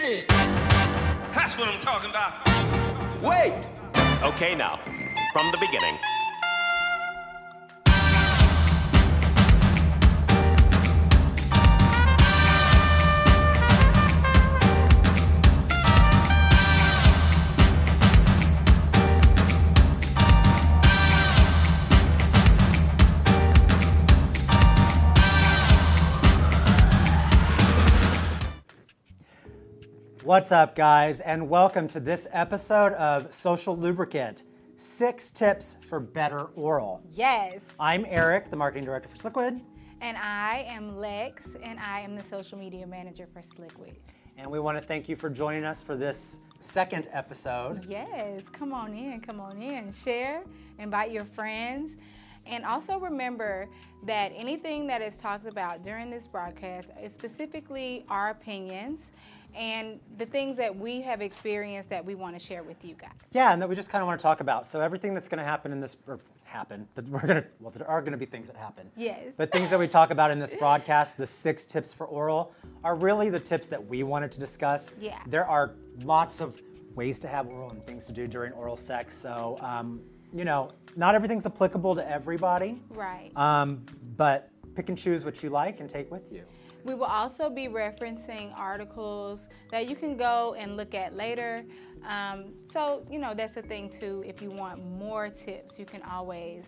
That's what I'm talking about. Wait! Okay, now, from the beginning. What's up, guys, and welcome to this episode of Social Lubricant, 6 tips for better oral. Yes. I'm Eric, the marketing director for Sliquid. And I am Lex, and I am the social media manager for Sliquid. And we want to thank you for joining us for this second episode. Yes, come on in, share, invite your friends. And also remember that anything that is talked about during this broadcast is specifically our opinions and the things that we have experienced that we want to share with you guys. Yeah, and that we just kind of want to talk about. So everything that's going to happen in this, there are going to be things that happen. Yes. But things that we talk about in this broadcast, the 6 tips for oral, are really the tips that we wanted to discuss. Yeah. There are lots of ways to have oral and things to do during oral sex. So, you know, not everything's applicable to everybody. Right. But pick and choose what you like and take with you. We will also be referencing articles that you can go and look at later. So, you know, that's a thing too. If you want more tips, you can always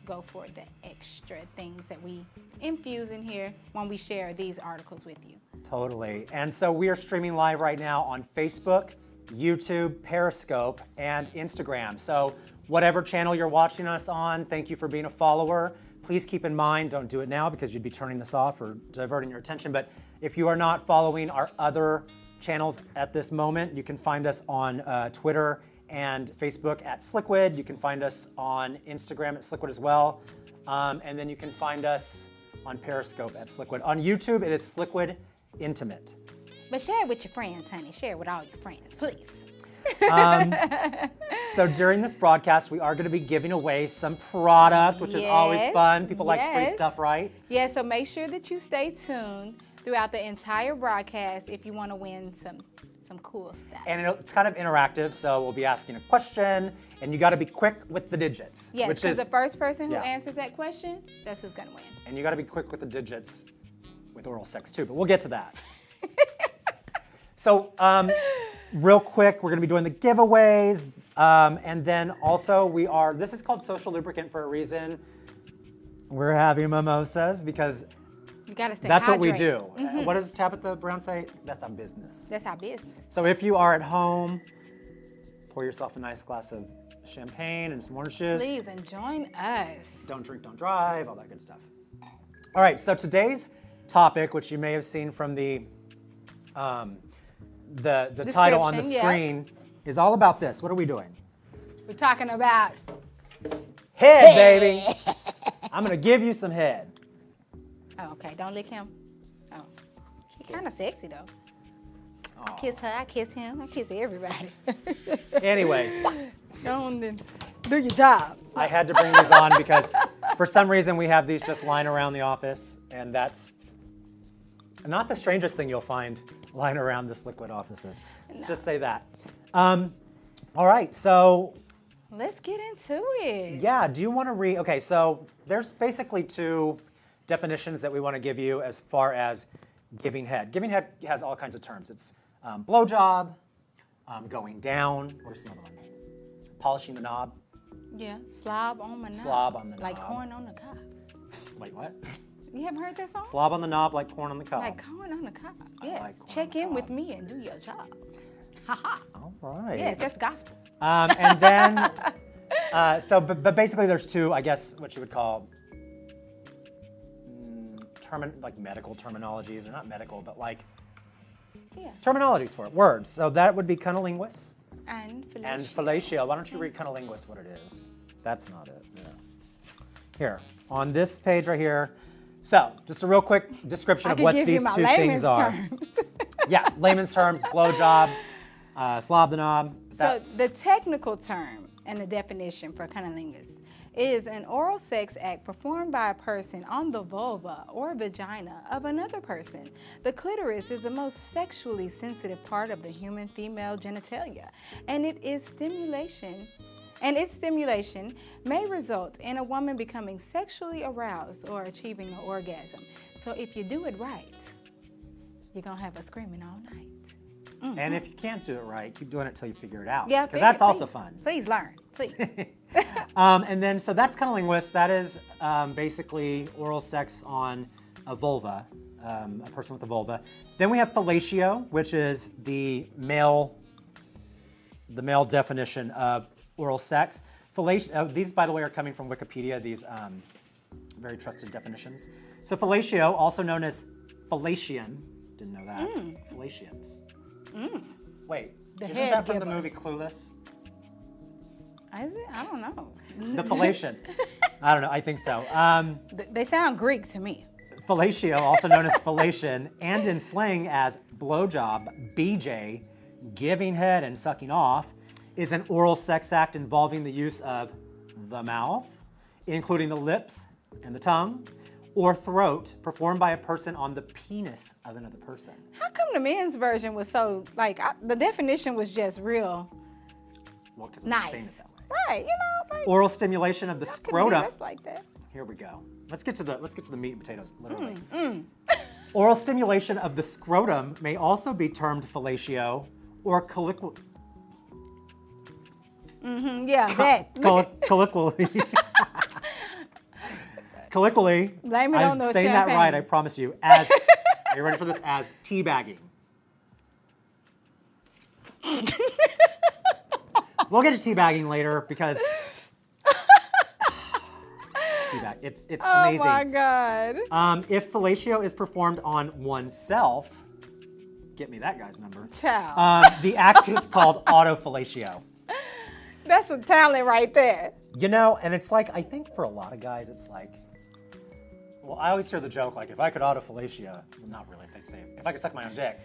go for the extra things that we infuse in here when we share these articles with you. Totally. And so we are streaming live right now on Facebook, YouTube, Periscope, and Instagram. So whatever channel you're watching us on, thank you for being a follower. Please keep in mind, don't do it now because you'd be turning this off or diverting your attention. But if you are not following our other channels at this moment, you can find us on Twitter and Facebook at Sliquid. You can find us on Instagram at Sliquid as well. And then you can find us on Periscope at Sliquid. On YouTube, it is Sliquid Intimate. But share it with your friends, honey. Share it with all your friends, please. So during this broadcast, we are going to be giving away some product, which is always fun. People like free stuff, right? Yeah, so make sure that you stay tuned throughout the entire broadcast if you want to win some cool stuff. And it's kind of interactive, so we'll be asking a question, and you got to be quick with the digits. Yes, because the first person who yeah. answers that question, that's who's going to win. And you got to be quick with the digits with oral sex too, but we'll get to that. So, real quick, we're going to be doing the giveaways, and then also this is called Social Lubricant for a reason. We're having mimosas because you gotta stay that's hydrated. what we do. What does Tabitha Brown say? That's our business. That's our business. So if you are at home, pour yourself a nice glass of champagne and some orange juice. Please, and join us. Don't drink, don't drive, all that good stuff. All right, so today's topic, which you may have seen from the title on the screen, is all about this. What are we doing? We're talking about head, baby. I'm gonna give you some head. Oh, okay. Don't lick him. Oh, he's kind of sexy though. I kiss her. I kiss him. I kiss everybody. Anyways, Go on then. Do your job. I had to bring these on because for some reason we have these just lying around the office, and that's not the strangest thing you'll find lying around this Liquid offices. Let's just say that. All right, so Let's get into it. yeah, do you want to read? Okay, so there's basically 2 definitions that we want to give you as far as giving head. Giving head has all kinds of terms. It's blowjob, going down. What are some other ones? Polishing the knob. Yeah, slob on my knob. Slob on the like knob. corn on the cob. Wait, what? You haven't heard that song? Slob on the knob like corn on the cob. Like corn on the cob. Yes. like corn Check on the in with cob. me and do your job. Ha ha. All right. Yes, that's gospel. And then, but basically there's 2, I guess, what you would call like medical terminologies. They're not medical, but like terminologies for it, words. So that would be cunnilingus And fellatio. and fellatio. Why don't you read cunnilingus what it is? That's not it. Yeah. Here, on this page right here. So, just a real quick description of what these 2 things are. Yeah, layman's terms, blowjob, slob the knob. So the technical term and the definition for cunnilingus is an oral sex act performed by a person on the vulva or vagina of another person. The clitoris is the most sexually sensitive part of the human female genitalia, and its stimulation may result in a woman becoming sexually aroused or achieving an orgasm. So if you do it right, you're gonna have us screaming all night. Mm-hmm. And if you can't do it right, keep doing it till you figure it out. Yeah, because that's also fun. Please learn, please. And then, so that's cunnilingus. That is basically oral sex on a vulva, a person with a vulva. Then we have fellatio, which is the male definition of oral sex. Fellatio. These, by the way, are coming from Wikipedia. These very trusted definitions. So fellatio, also known as fellation. Didn't know that. Fellations. Wait, isn't that from the movie Clueless? Is it? I don't know. The fellations. I don't know. I think so. They sound Greek to me. Fellatio, also known as fellation, and in slang as blowjob, BJ, giving head and sucking off, is an oral sex act involving the use of the mouth, including the lips and the tongue, or throat, performed by a person on the penis of another person. How come the men's version was so, like, the definition was just real Well, because I'm nice? saying it that way. Right, you know, like, Oral stimulation of the scrotum. That's like that. Here we go. Let's get to the meat and potatoes, literally. Oral stimulation of the scrotum may also be termed fellatio or colloquially. Yeah, that. Colloquially, Blame it on I'm those saying that champagne. right, I promise you. As, are you ready for this? As teabagging. We'll get to teabagging later because teabag, it's amazing. Oh my God. If fellatio is performed on oneself, get me that guy's number. Child. The act is called autofellatio. That's a talent right there. You know, and it's like, I think for a lot of guys, it's like, well, I always hear the joke, like, if I could autofellatio, well, not really, if I'd say, if I could suck my own dick,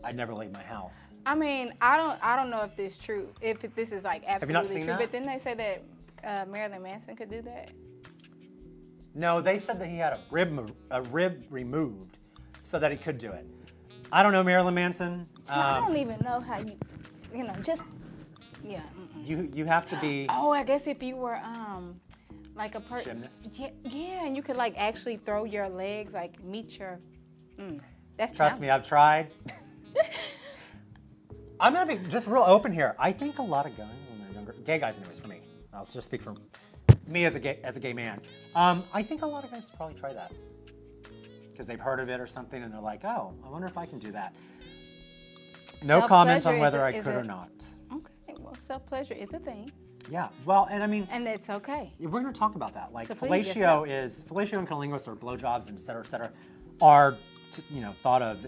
I'd never leave my house. I mean, I don't know if this is true, if this is like Have you not absolutely seen true, that? but didn't they say that Marilyn Manson could do that? No, they said that he had a rib removed so that he could do it. I don't know Marilyn Manson. I don't even know how you know, just, yeah. You have to be. Oh, I guess if you were like a Gymnast? Yeah, and you could like actually throw your legs, like meet your. That's Trust me, I've tried. I'm gonna be just real open here. I think a lot of guys when they're younger, gay guys, anyways, for me. I'll just speak for me as a gay man. I think a lot of guys probably try that because they've heard of it or something, and they're like, oh, I wonder if I can do that. No comment on whether I could or not. Okay, well, self-pleasure is a thing. Yeah, well, and I mean, And it's okay. we're going to talk about that. Like So please, fellatio and cunnilingus or blowjobs and et cetera, are thought of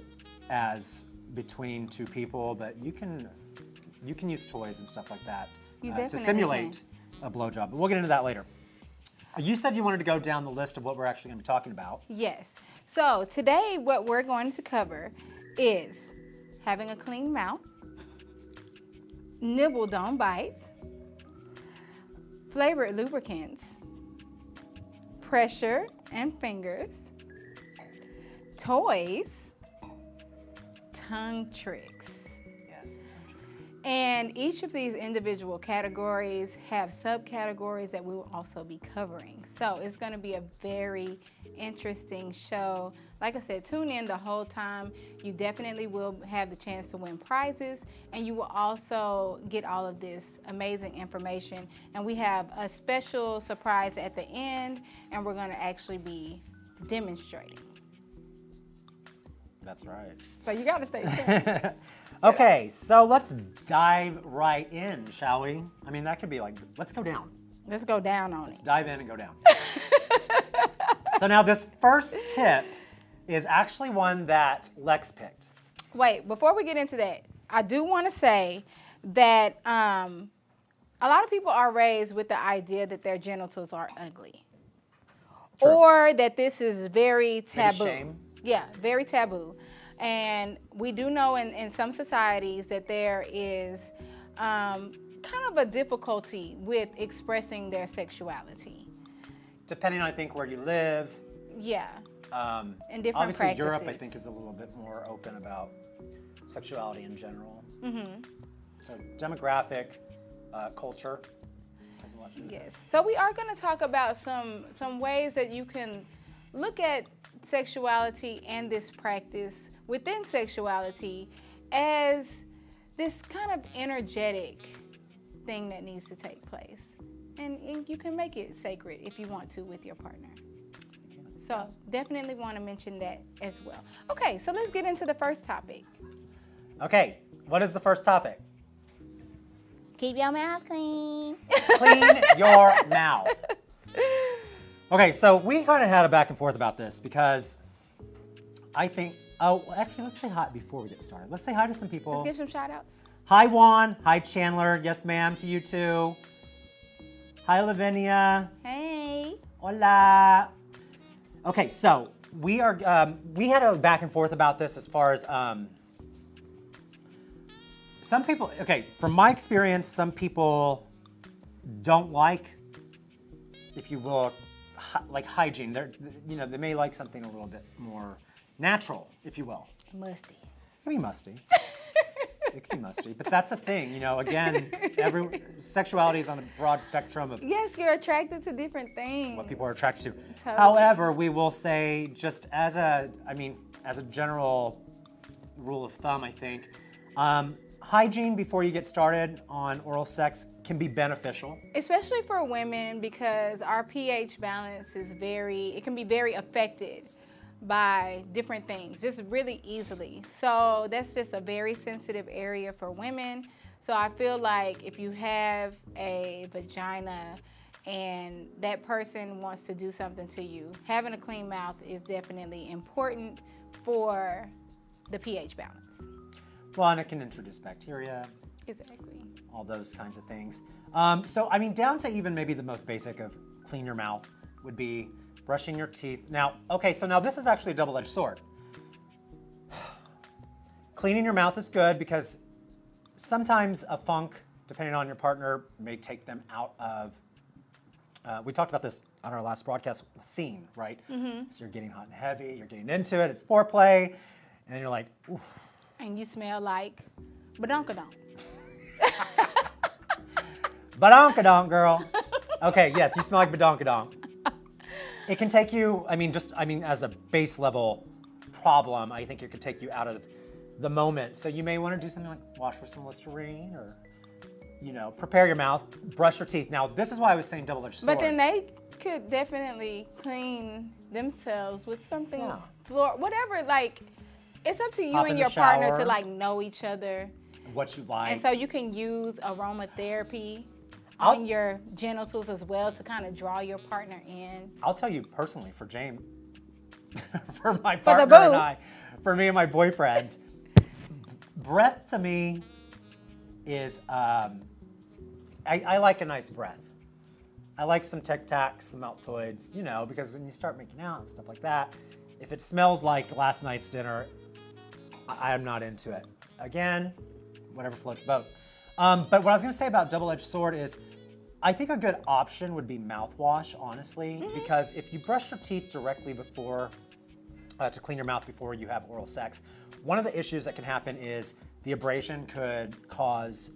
as between two people, but you can use toys and stuff like that You to definitely simulate a blowjob. But we'll get into that later. You said you wanted to go down the list of what we're actually going to be talking about. Yes. So today what we're going to cover is having a clean mouth, nibble don't bite, flavored lubricants, pressure and fingers, toys, tongue tricks. Yes. And each of these individual categories have subcategories that we will also be covering. So it's going to be a very interesting show. Like I said, tune in the whole time. You definitely will have the chance to win prizes, and you will also get all of this amazing information. And we have a special surprise at the end, and we're going to actually be demonstrating. That's right. So you got to stay tuned. Okay, so let's dive right in, shall we? I mean, that could be like, let's go down. Let's go down on it. Let's dive in and go down. So now this first tip is actually one that Lex picked. Wait, before we get into that, I do want to say that a lot of people are raised with the idea that their genitals are ugly. True. Or that this is very taboo. shame. Yeah, very taboo. And we do know in some societies that there is kind of a difficulty with expressing their sexuality. depending on, I think, where you live. Yeah. And different Obviously, practices. Europe, I think, is a little bit more open about sexuality in general. Mm-hmm. So demographic, culture has a lot to do with it. Yes. So we are going to talk about some ways that you can look at sexuality and this practice within sexuality as this kind of energetic thing that needs to take place. And you can make it sacred if you want to with your partner. So definitely want to mention that as well. Okay, so let's get into the first topic. Okay, what is the first topic? Keep your mouth clean. Clean your mouth. Okay, so we kind of had a back and forth about this because I think, actually, let's say hi before we get started. Let's say hi to some people. Let's give some shout outs. Hi, Juan. Hi, Chandler. Yes, ma'am, to you too. Hi, Lavinia. Hey. Hola. Okay, so we had a back and forth about this as far as some people, okay, from my experience, some people don't like, if you will, like hygiene. They may like something a little bit more natural, if you will. Musty. It can be musty. It can be musty, but that's a thing. Again, sexuality is on a broad spectrum of Yes, you're attracted to different things. what people are attracted to. Totally. However, we will say, just as a general rule of thumb, I think, hygiene before you get started on oral sex can be beneficial. Especially for women, because our pH balance it can be very affected by different things, just really easily. So that's just a very sensitive area for women. So I feel like if you have a vagina and that person wants to do something to you, having a clean mouth is definitely important for the pH balance. Well, and it can introduce bacteria, Exactly. all those kinds of things. So, down to even maybe the most basic of clean your mouth would be brushing your teeth. Now, okay, so now this is actually a double-edged sword. Cleaning your mouth is good because sometimes a funk, depending on your partner, may take them out of, we talked about this on our last broadcast, scene, right? Mm-hmm. So you're getting hot and heavy, you're getting into it, it's foreplay, and then you're like, oof. And you smell like badonkadonk. Badonkadonk, girl. Okay, yes, you smell like badonkadonk. It can take you, as a base level problem, I think it could take you out of the moment. So you may want to do something like wash with some Listerine or, prepare your mouth, brush your teeth. Now, this is why I was saying double-edged sword. But then they could definitely clean themselves with something, whatever, it's up to you Hop in and the your partner shower. to know each other. What you like. And so you can use aromatherapy I'll- on your genitals as well to kind of draw your partner in. I'll tell you personally, for James, for my the partner boo. and I, for me and my boyfriend, breath to me is, I like a nice breath. I like some Tic Tacs, some Altoids, because when you start making out and stuff like that, if it smells like last night's dinner, I am not into it. Again, whatever floats your boat. But what I was going to say about double-edged sword is, I think a good option would be mouthwash, honestly, because if you brush your teeth directly before, to clean your mouth before you have oral sex, one of the issues that can happen is the abrasion could cause,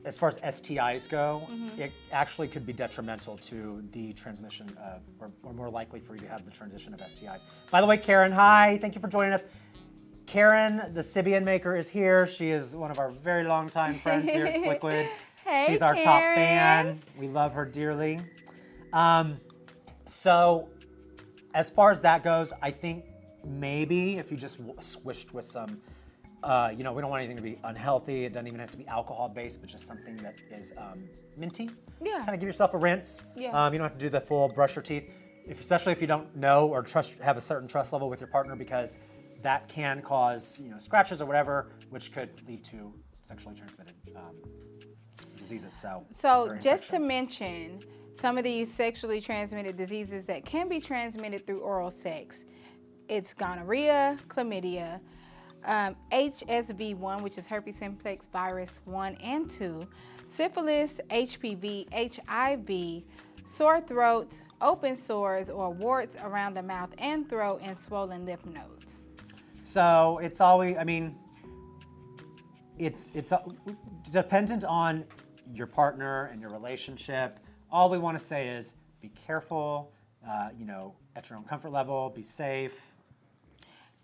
as far as STIs go, it actually could be detrimental to the transmission of, or more likely for you to have the transition of STIs. By the way, Karen, hi, thank you for joining us. Karen, the Sibian maker, is here. She is one of our very long-time friends here at Sliquid. Hey, She's our Karen. top fan. We love her dearly. So as far as that goes, I think maybe if you just swished with some, we don't want anything to be unhealthy. It doesn't even have to be alcohol-based, but just something that is minty. Yeah. Kind of give yourself a rinse. Yeah. You don't have to do the full brush your teeth, especially if you don't know or have a certain trust level with your partner, because that can cause, scratches or whatever, which could lead to sexually transmitted diseases. So or just to infections. mention some of these sexually transmitted diseases that can be transmitted through oral sex, it's gonorrhea, chlamydia, HSV1, which is herpes simplex virus 1 and 2, syphilis, HPV, HIV, sore throat, open sores, or warts around the mouth and throat, and swollen lymph nodes. So it's always, I mean, it's dependent on your partner and your relationship. All we want to say is be careful, you know, at your own comfort level, be safe.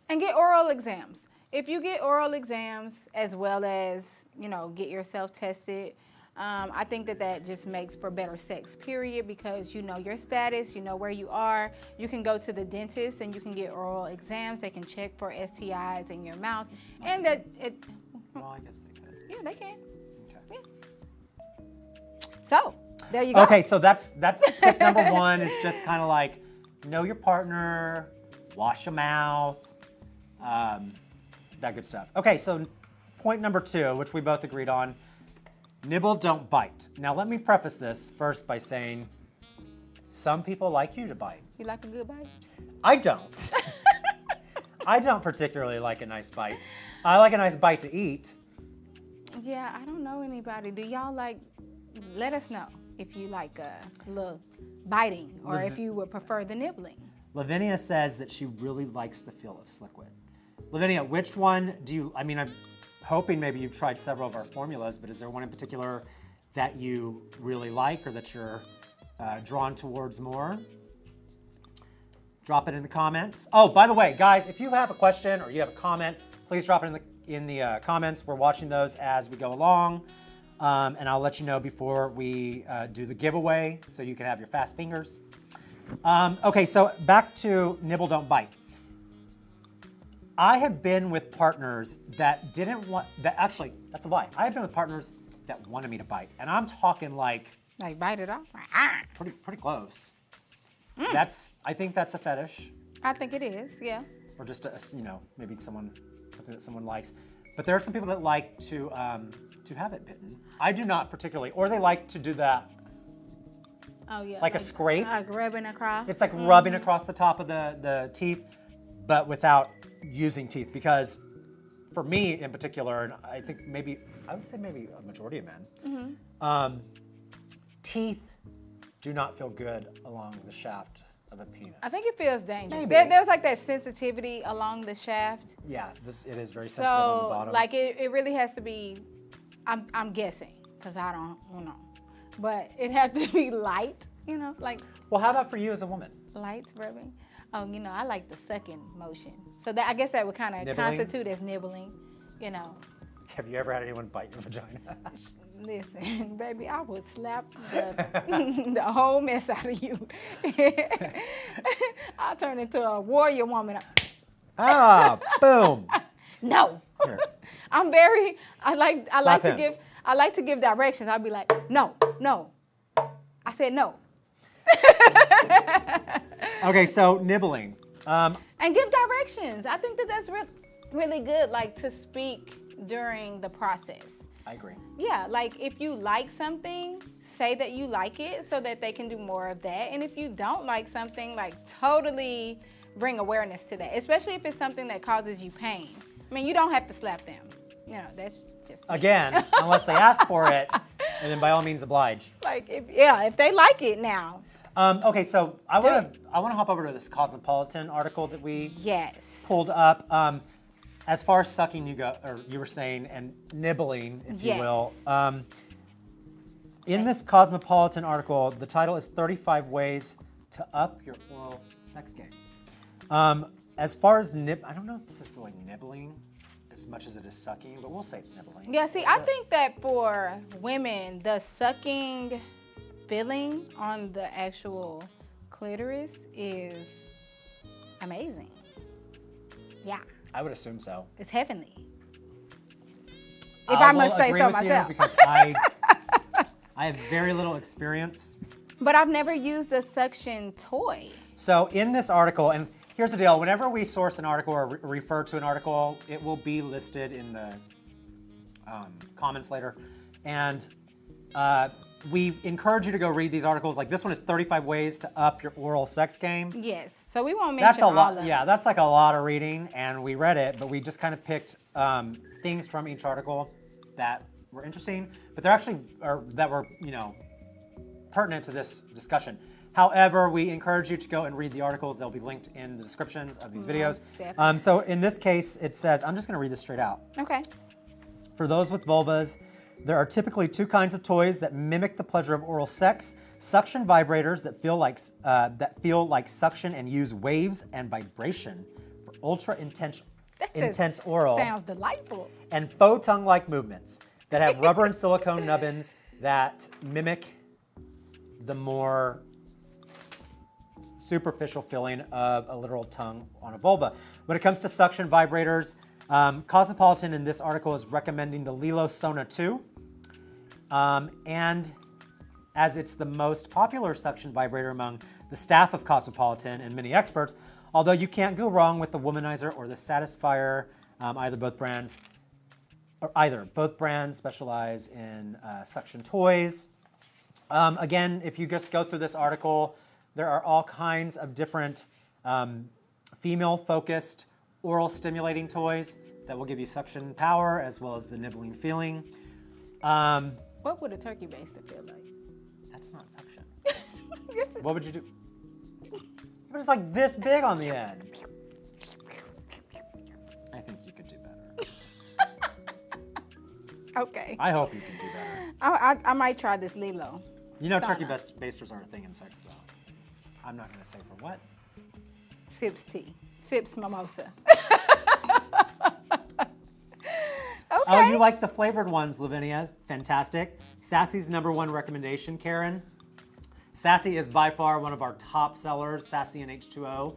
And get oral exams. If you get oral exams as well as, you know, get yourself tested, I think that just makes for better sex, period, because you know your status, you know where you are. You can go to the dentist and you can get oral exams. They can check for STIs in your mouth. And that it... Well, I guess they could. Yeah, they can. Okay. Yeah. So, there you go. Okay, so that's tip number one is just kind of like know your partner, wash your mouth, that good stuff. Okay, so point number two, which we both agreed on, nibble, don't bite. Now let me preface this first by saying some people like you to bite. You like a good bite? I don't. I don't particularly like a nice bite. I like a nice bite to eat. Yeah, I don't know anybody. Do y'all like, let us know if you like a little biting or if you would prefer the nibbling. Lavinia says that she really likes the feel of Sliquid. Lavinia, which one do you, I mean, I'm hoping maybe you've tried several of our formulas, but is there one in particular that you really like or that you're drawn towards more? Drop it in the comments. Oh, by the way, guys, if you have a question or you have a comment, please drop it in the comments. We're watching those as we go along. And I'll let you know before we do the giveaway so you can have your fast fingers. Okay, so back to nibble, don't bite. I have been with partners that didn't want, actually, that's a lie. I have been with partners that wanted me to bite. And I'm talking like bite it off? pretty close. I think that's a fetish. I think it is, yeah. Or just, you know, maybe something that someone likes. But there are some people that like to have it bitten. I do not particularly, or they like to do that. Oh yeah. Like a scrape. Like rubbing across. It's like rubbing across the top of the teeth, but without using teeth. Because for me in particular, and I think I would say maybe a majority of men, teeth do not feel good along the shaft of a penis. I think it feels dangerous. Maybe. There's like that sensitivity along the shaft. Yeah, it is very sensitive on the bottom. So like it really has to be, I'm guessing, because I don't know. But it has to be light, you know, like. Well, how about for you as a woman? Light rubbing. Oh, you know, I like the sucking motion. So that I guess that would kind of constitute as nibbling, you know. Have you ever had anyone bite your vagina? Listen, baby, I would slap the whole mess out of you. I'll turn into a warrior woman. Ah, boom. No. Here. I like to give directions. I'll be like, no. I said no. Okay, so nibbling. And give directions. I think that's really good, like to speak during the process. I agree. Yeah, like if you like something, say that you like it so that they can do more of that. And if you don't like something, like totally bring awareness to that, especially if it's something that causes you pain. I mean, you don't have to slap them. You know, that's just me. Again, unless they ask for it, and then by all means oblige. Like, if they like it now. Okay, so I want to hop over to this Cosmopolitan article that we pulled up. As far as sucking you were saying, and nibbling, if you will. In this Cosmopolitan article, the title is 35 Ways to Up Your Oral Sex Game. As far as I don't know if this is really nibbling as much as it is sucking, but we'll say it's nibbling. Yeah, see, I think that for women, the sucking feeling on the actual clitoris is amazing. Yeah. I would assume so. It's heavenly. If I must say so myself. Because I have very little experience. But I've never used a suction toy. So in this article, and here's the deal, whenever we source an article or refer to an article, it will be listed in the comments later. And we encourage you to go read these articles. Like this one is 35 Ways to Up Your Oral Sex Game. Yes, so we won't mention all of them. Yeah, that's like a lot of reading, and we read it, but we just kind of picked things from each article that were interesting, but they're actually, that were, pertinent to this discussion. However, we encourage you to go and read the articles. They'll be linked in the descriptions of these videos. So in this case, it says, I'm just going to read this straight out. Okay. For those with vulvas, there are typically two kinds of toys that mimic the pleasure of oral sex: suction vibrators that feel like suction and use waves and vibration for ultra intense oral. Sounds delightful. And faux tongue-like movements that have rubber and silicone nubbins that mimic the more superficial feeling of a literal tongue on a vulva. When it comes to suction vibrators, Cosmopolitan in this article is recommending the Lilo Sona 2. And as it's the most popular suction vibrator among the staff of Cosmopolitan and many experts, although you can't go wrong with the Womanizer or the Satisfier, both brands specialize in suction toys. Again, if you just go through this article, there are all kinds of different female-focused oral stimulating toys that will give you suction power as well as the nibbling feeling. What would a turkey baster feel like? That's not suction. What would you do? But it's like this big on the end. I think you could do better. Okay. I hope you can do better. I might try this Lilo. You know turkey basters are a thing in sex, though. I'm not going to say for what. Sips tea. Sips mimosa. Okay. Oh, you like the flavored ones, Lavinia. Fantastic. Sassy's #1 recommendation, Karen. Sassy is by far one of our top sellers, Sassy and H2O.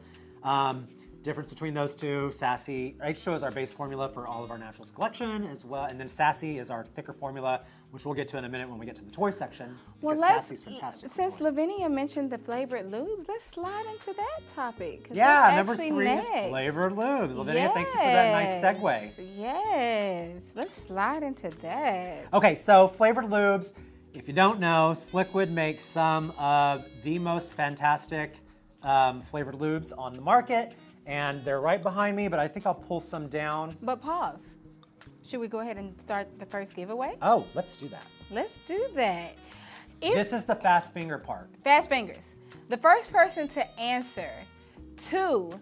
Difference between those two, H2O is our base formula for all of our naturals collection as well, and then Sassy is our thicker formula, which we'll get to in a minute when we get to the toy section. Well, Sassy's fantastic. Since Lavinia mentioned the flavored lubes, let's slide into that topic. Yeah, #3 is flavored lubes. Lavinia, thank you for that nice segue. Yes, let's slide into that. Okay, so flavored lubes, if you don't know, Sliquid makes some of the most fantastic flavored lubes on the market. And they're right behind me, but I think I'll pull some down. But pause. Should we go ahead and start the first giveaway? Oh, let's do that. Let's do that. This is the fast finger part. Fast fingers. The first person to answer 2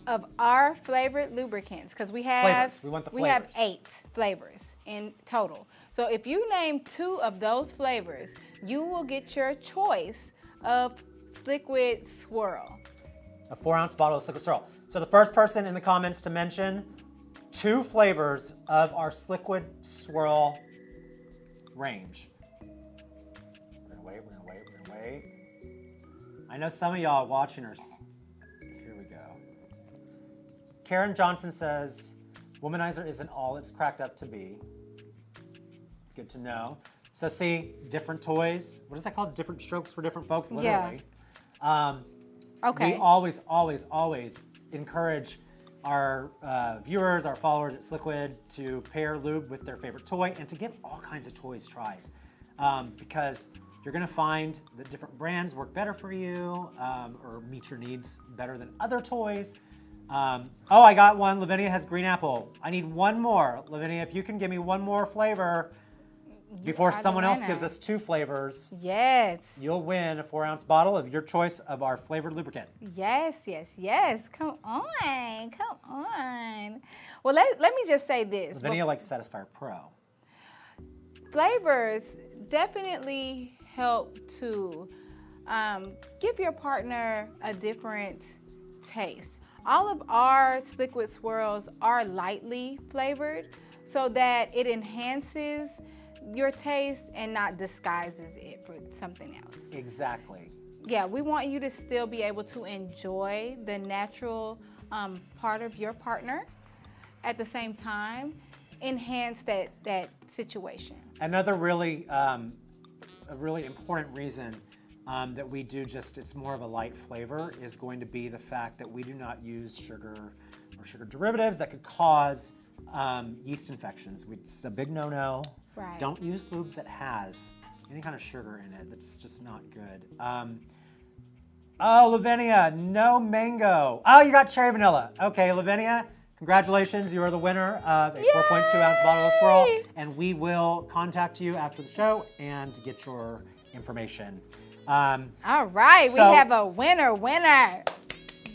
of our flavored lubricants, because we have flavors. We want the we have flavors. 8 flavors in total. So if you name 2 of those flavors, you will get your choice of Sliquid Swirl. A 4-ounce bottle of Sliquid Swirl. So the first person in the comments to mention 2 flavors of our Sliquid Swirl range. We're gonna wait. I know some of y'all watching are, here we go. Karen Johnson says, Womanizer isn't all it's cracked up to be. Good to know. So see, different toys. What is that called? Different strokes for different folks, literally. Yeah. Okay. We always encourage our viewers, our followers at Sliquid to pair lube with their favorite toy and to give all kinds of toys tries. Because you're going to find that different brands work better for you or meet your needs better than other toys. Oh, I got one. Lavinia has green apple. I need one more. Lavinia, if you can give me one more flavor before someone else gives us 2 flavors, yes, you'll win a 4-ounce bottle of your choice of our flavored lubricant. Yes. Come on. Well, let me just say this. Lavinia likes Satisfier Pro. Flavors definitely help to give your partner a different taste. All of our Sliquid Swirls are lightly flavored so that it enhances your taste and not disguises it for something else. Exactly. Yeah, we want you to still be able to enjoy the natural part of your partner at the same time, enhance that situation. Another really, a really important reason that we do it's more of a light flavor is going to be the fact that we do not use sugar or sugar derivatives that could cause yeast infections. It's a big no-no. Right. Don't use lube that has any kind of sugar in it. That's just not good. Oh, Lavinia, no mango. Oh, you got cherry vanilla. Okay, Lavinia, congratulations, you are the winner of a 4.2 ounce bottle of Swirl, and we will contact you after the show and get your information. All right, we have a winner.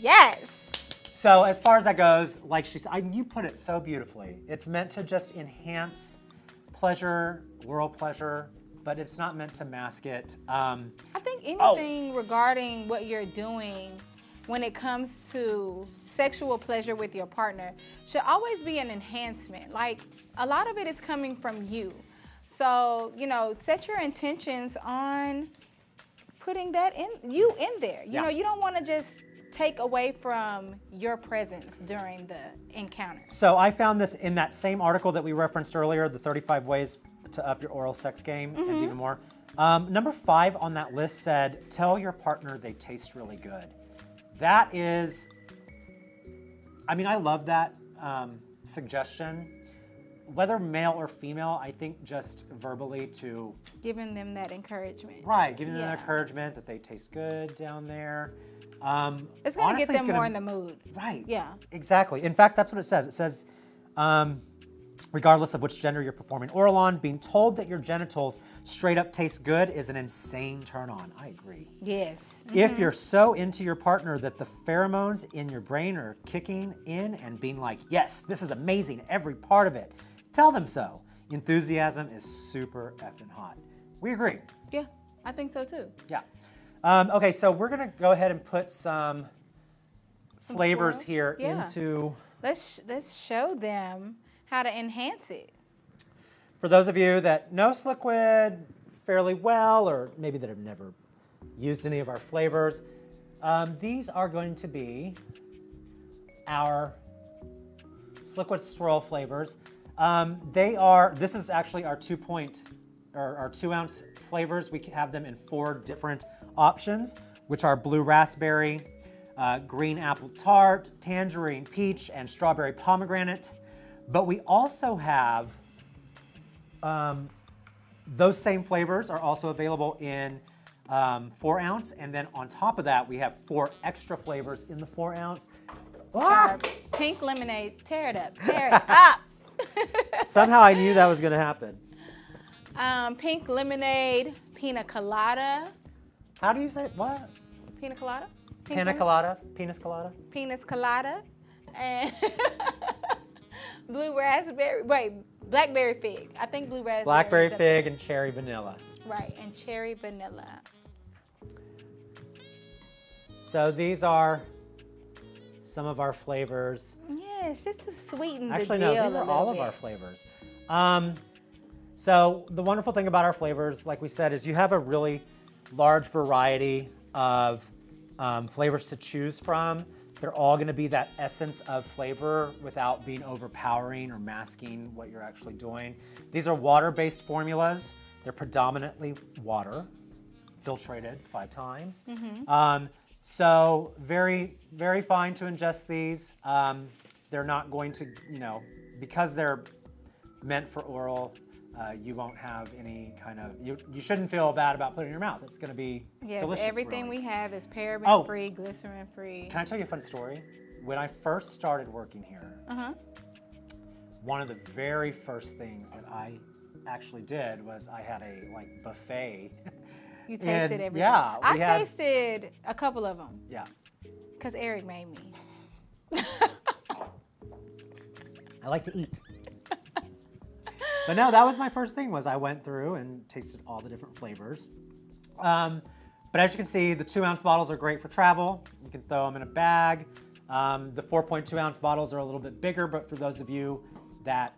Yes. So as far as that goes, like she said, you put it so beautifully. It's meant to just enhance pleasure, oral pleasure, but it's not meant to mask it. I think anything regarding what you're doing when it comes to sexual pleasure with your partner should always be an enhancement. Like, a lot of it is coming from you. So, you know, set your intentions on putting that in there. You know, you don't want to just take away from your presence during the encounter. So I found this in that same article that we referenced earlier, the 35 ways to up your oral sex game and even more. Number 5 on that list said, tell your partner they taste really good. That is, I mean, I love that suggestion. Whether male or female, I think just verbally to... Giving them that encouragement. Right, giving them that encouragement that they taste good down there. It's going to get them more in the mood. Right. Yeah. Exactly. In fact, that's what it says. It says, regardless of which gender you're performing oral on, being told that your genitals straight up taste good is an insane turn on. I agree. Yes. If you're so into your partner that the pheromones in your brain are kicking in and being like, yes, this is amazing, every part of it, tell them so. Enthusiasm is super effing hot. We agree. Yeah, I think so too. Yeah. Okay, so we're gonna go ahead and put some flavors here into... Let's show them how to enhance it. For those of you that know Sliquid fairly well, or maybe that have never used any of our flavors, these are going to be our Sliquid Swirl flavors. This is actually our 2 ounce flavors. We have them in 4 different options, which are blue raspberry, green apple tart, tangerine peach, and strawberry pomegranate. But we also have, those same flavors are also available in 4 ounce. And then on top of that, we have 4 extra flavors in the 4 ounce. Pink lemonade, tear it up. Somehow I knew that was gonna happen. Pink lemonade, pina colada. How do you say it? What? Pina colada? Pina colada? Penis colada? Penis colada. And blackberry fig. I think blue raspberry. Blackberry fig and cherry vanilla. Right, and cherry vanilla. So these are some of our flavors. Yeah, it's just to sweeten the deal. Actually, no, these are all of our flavors. So the wonderful thing about our flavors, like we said, is you have a really large variety of flavors to choose from. They're all going to be that essence of flavor without being overpowering or masking what you're actually doing. These are water-based formulas. They're predominantly water, filtrated 5 times. So very, very fine to ingest these. They're not going to, because they're meant for oral, you won't have any kind of, you shouldn't feel bad about putting it in your mouth. It's going to be delicious. Everything really. We have is paraben-free, glycerin-free. Can I tell you a fun story? When I first started working here, one of the very first things that I actually did was I had a buffet. You tasted everything. Yeah. I tasted a couple of them. Yeah. Because Eric made me. I like to eat. But no, that was my first thing, was I went through and tasted all the different flavors. But as you can see, the 2 ounce bottles are great for travel. You can throw them in a bag. The 4.2 ounce bottles are a little bit bigger, but for those of you that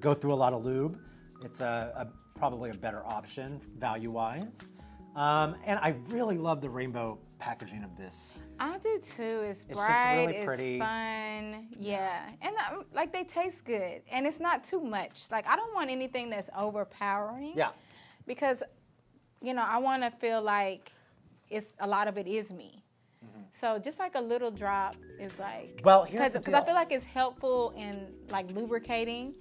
go through a lot of lube, it's probably a better option value-wise. And I really love the rainbow packaging of this. I do too. It's bright, just really pretty. It's fun. Yeah. And they taste good. And it's not too much. I don't want anything that's overpowering. Yeah. Because, I want to feel like a lot of it is me. So just a little drop is well, here's the deal. Because I feel like it's helpful in lubricating,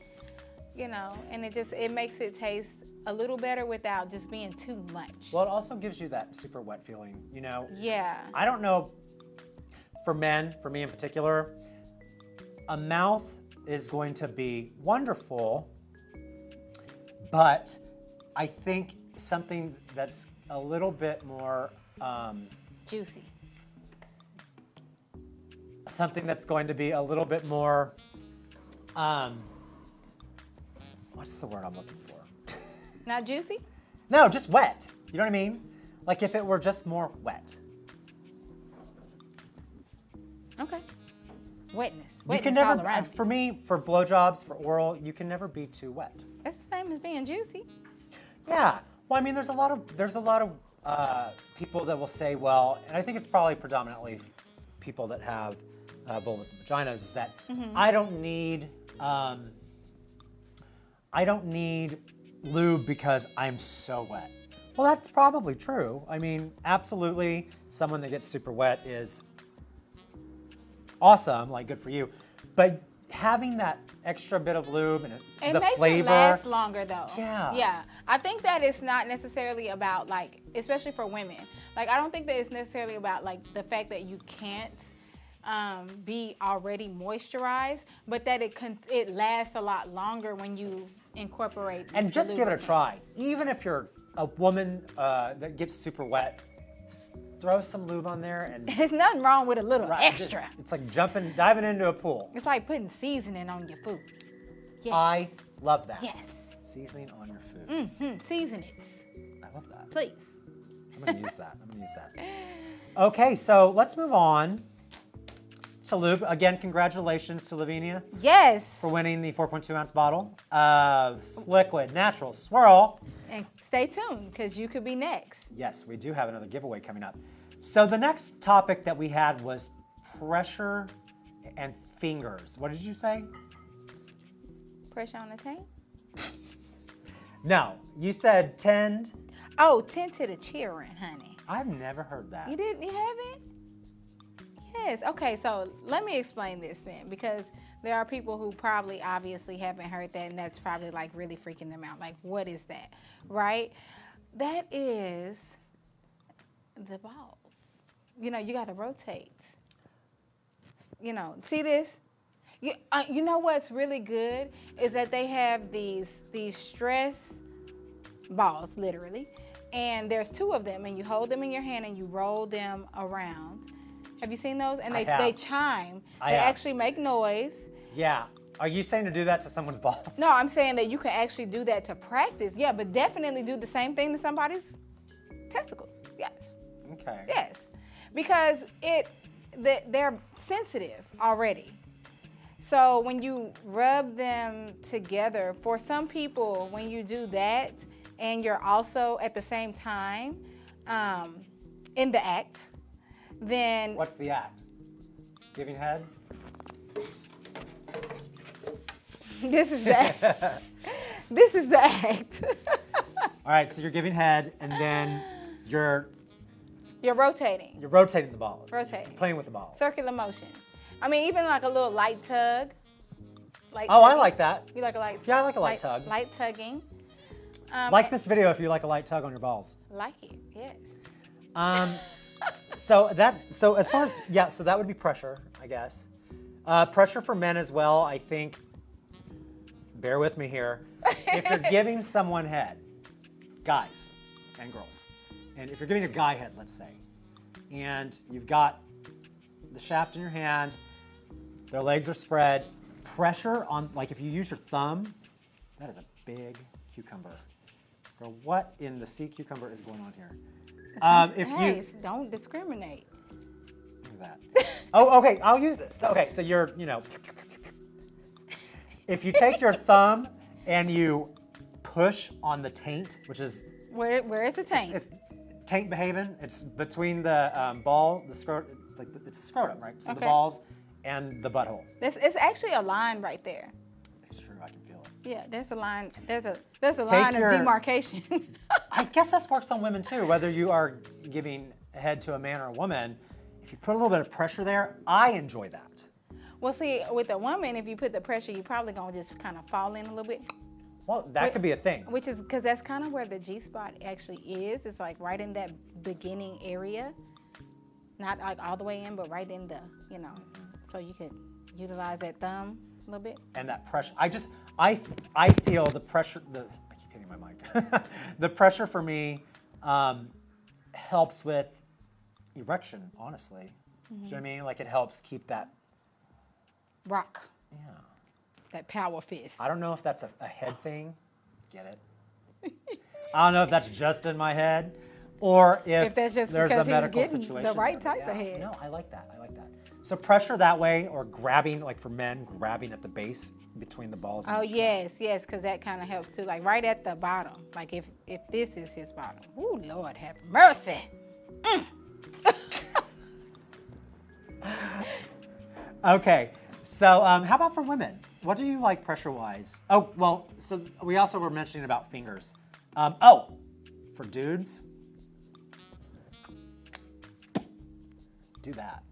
and it makes it taste a little better without just being too much. Well, it also gives you that super wet feeling, Yeah. I don't know, for men, for me in particular, a mouth is going to be wonderful, but I think something that's a little bit more juicy. Something that's going to be a little bit more, what's the word I'm looking for? Not juicy? No, just wet. You know what I mean? Like if it were just more wet. Okay. Wetness. You can all never, around. for me, for blowjobs, for oral, you can never be too wet. That's the same as being juicy. Yeah. Well, I mean, there's a lot of people that will say, well, and I think it's probably predominantly people that have vulvas and vaginas, is that I don't need lube because I'm so wet. Well, that's probably true. I mean, absolutely, someone that gets super wet is awesome, like good for you. But having that extra bit of lube and the makes flavor, it last longer though. Yeah. Yeah. I think that it's not necessarily about like, especially for women. Like I don't think that it's necessarily about like the fact that you can't be already moisturized, but that it lasts a lot longer when you incorporate. And just give it a lubricant. try. Even if you're a woman that gets super wet, throw some lube on there and There's nothing wrong with a little extra. It's like diving into a pool. It's like putting seasoning on your food. Yes. I love that. Yes. Seasoning on your food. Season it, I love that. please. I'm gonna use that. Okay, so let's move on to lube. Again, congratulations to Lavinia Yes. for winning the 4.2 ounce bottle of Sliquid Natural Swirl. And stay tuned because you could be next. Yes, we do have another giveaway coming up. So the next topic that we had was pressure and fingers. What did you say? Pressure on the tank. No, you said tend. Oh, tend to the cheering, honey. I've never heard that. You didn't? You haven't? Yes. Okay, so let me explain this then, because there are people who probably obviously haven't heard that, and that's probably like really freaking them out. Like, what is that? Right? That is the balls. You know, you got to rotate. You know, see this? You know what's really good is that they have these stress balls, literally, and there's two of them, and you hold them in your hand and you roll them around. Have you seen those? And they chime. They actually make noise. Yeah. Are you saying to do that to someone's balls? No, I'm saying that you can actually do that to practice. Yeah, but definitely do the same thing to somebody's testicles. Yes. Okay. Yes. Because they're sensitive already. So when you rub them together, for some people, when you do that and you're also at the same time in the act, then... What's the act? Giving head? This is the this is the act. All right, so you're giving head, and then you're rotating. You're rotating the balls. Rotating. You're playing with the balls. Circular motion. I mean, even like a little light tug. Oh, I like that. You like a light? Yeah, I like a light tug. Light tugging. Like this video if you like a light tug on your balls. Like it, yes. So as far as so that would be pressure, I guess. Pressure for men as well, I think. Bear with me here. If you're giving someone head, guys and girls, and if you're giving a guy head, let's say, and you've got the shaft in your hand, their legs are spread, pressure on, like if you use your thumb, that is a big cucumber. Girl, what in the sea cucumber is going on here? Don't discriminate. Look at that. Oh, okay, I'll use this. Okay, so you're, if you take your thumb and you push on the taint, which is... Where is the taint? It's taint behaving. It's between the ball, the scrotum, it's the scrotum, right? So the balls and the butthole. It's actually a line right there. It's true, I can feel it. Yeah, there's a line. There's a line of demarcation. I guess this works on women too, whether you are giving a head to a man or a woman. If you put a little bit of pressure there, I enjoy that. Well, see, with a woman, if you put the pressure, you're probably going to just kind of fall in a little bit. Well, that could be a thing. Which is, because that's kind of where the G-spot actually is. It's like right in that beginning area. Not like all the way in, but right in the, so you could utilize that thumb a little bit. And that pressure, I feel the pressure, I keep hitting my mic. The pressure for me helps with erection, honestly. Do you know what I mean? Like it helps keep that. Rock. Yeah. That power fist. I don't know if that's a head thing. Get it? I don't know if that's just in my head or if that's just there's a because he's medical getting situation. the right type of head. No, I like that. I like that. So pressure that way or grabbing, like for men, grabbing at the base between the balls. And Oh, the shaft. yes, because that kind of helps too. Like right at the bottom. Like if this is his bottom. Ooh, Lord have mercy. Okay, so how about for women? What do you like pressure-wise? Oh, well, so we also were mentioning about fingers. For dudes, do that.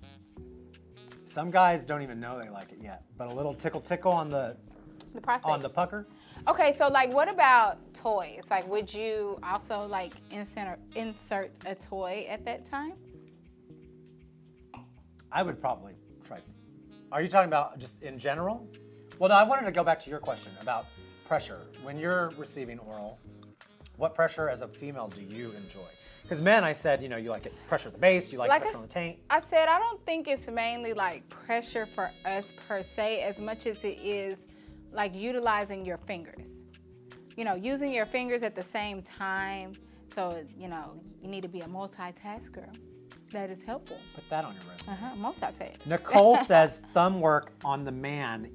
Some guys don't even know they like it yet, but a little tickle on the prostate. on the pucker. Okay, so like what about toys? Like would you also like insert a toy at that time? I would probably try. Are you talking about just in general? Well, no, I wanted to go back to your question about pressure. When you're receiving oral, what pressure as a female do you enjoy? Because men, I said, you like it pressure at the base, you like pressure on the taint. I said, I don't think it's mainly like pressure for us per se, as much as it is like utilizing your fingers. Using your fingers at the same time. So, you need to be a multitasker. That is helpful. Put that on your resume. Multitask. Nicole says thumb work on the man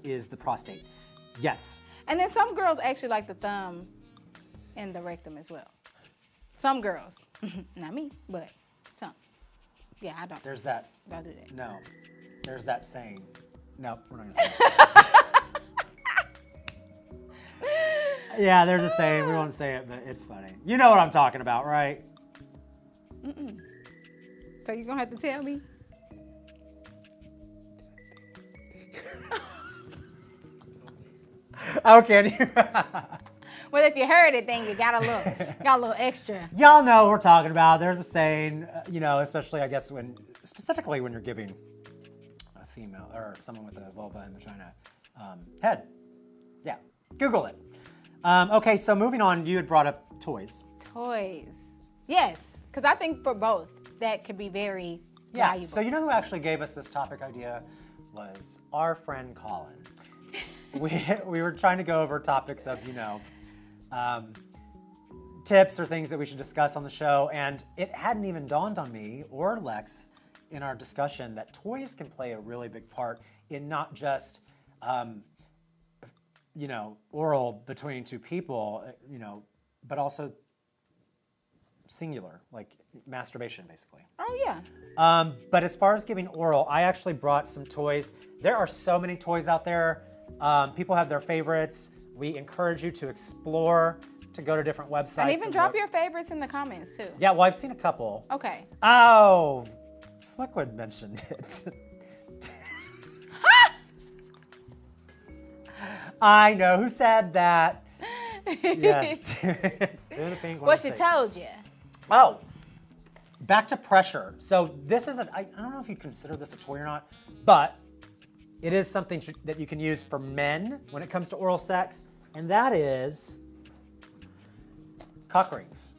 is the prostate. Yes. And then some girls actually like the thumb and the rectum as well. Some girls. Not me, but some. Yeah, I don't. There's that. Don't do that. No. There's that saying. No, we're not going to say it. Yeah, there's a saying. We won't say it, but it's funny. You know what I'm talking about, right? Mm-mm. So you're going to have to tell me? Okay. Well, if you heard it, then you got a little extra. Y'all know what we're talking about. There's a saying, especially I guess specifically when you're giving a female or someone with a vulva and vagina head. Yeah, Google it. Okay, so moving on, you had brought up toys. Toys. Yes, because I think for both, that could be very valuable. So you know who actually gave us this topic idea was our friend Colin. We were trying to go over topics of, tips or things that we should discuss on the show, and it hadn't even dawned on me or Lex in our discussion that toys can play a really big part in not just, oral between two people, but also singular, like masturbation, basically. Oh, yeah. But as far as giving oral, I actually brought some toys. There are so many toys out there. People have their favorites. We encourage you to explore, to go to different websites. And even drop your favorites in the comments, too. Yeah, well, I've seen a couple. Okay. Oh, Sliquid mentioned it. I know. Who said that? Yes. What she told you. Oh, back to pressure. So this is I don't know if you consider this a toy or not, but it is something that you can use for men when it comes to oral sex, and that is cock rings.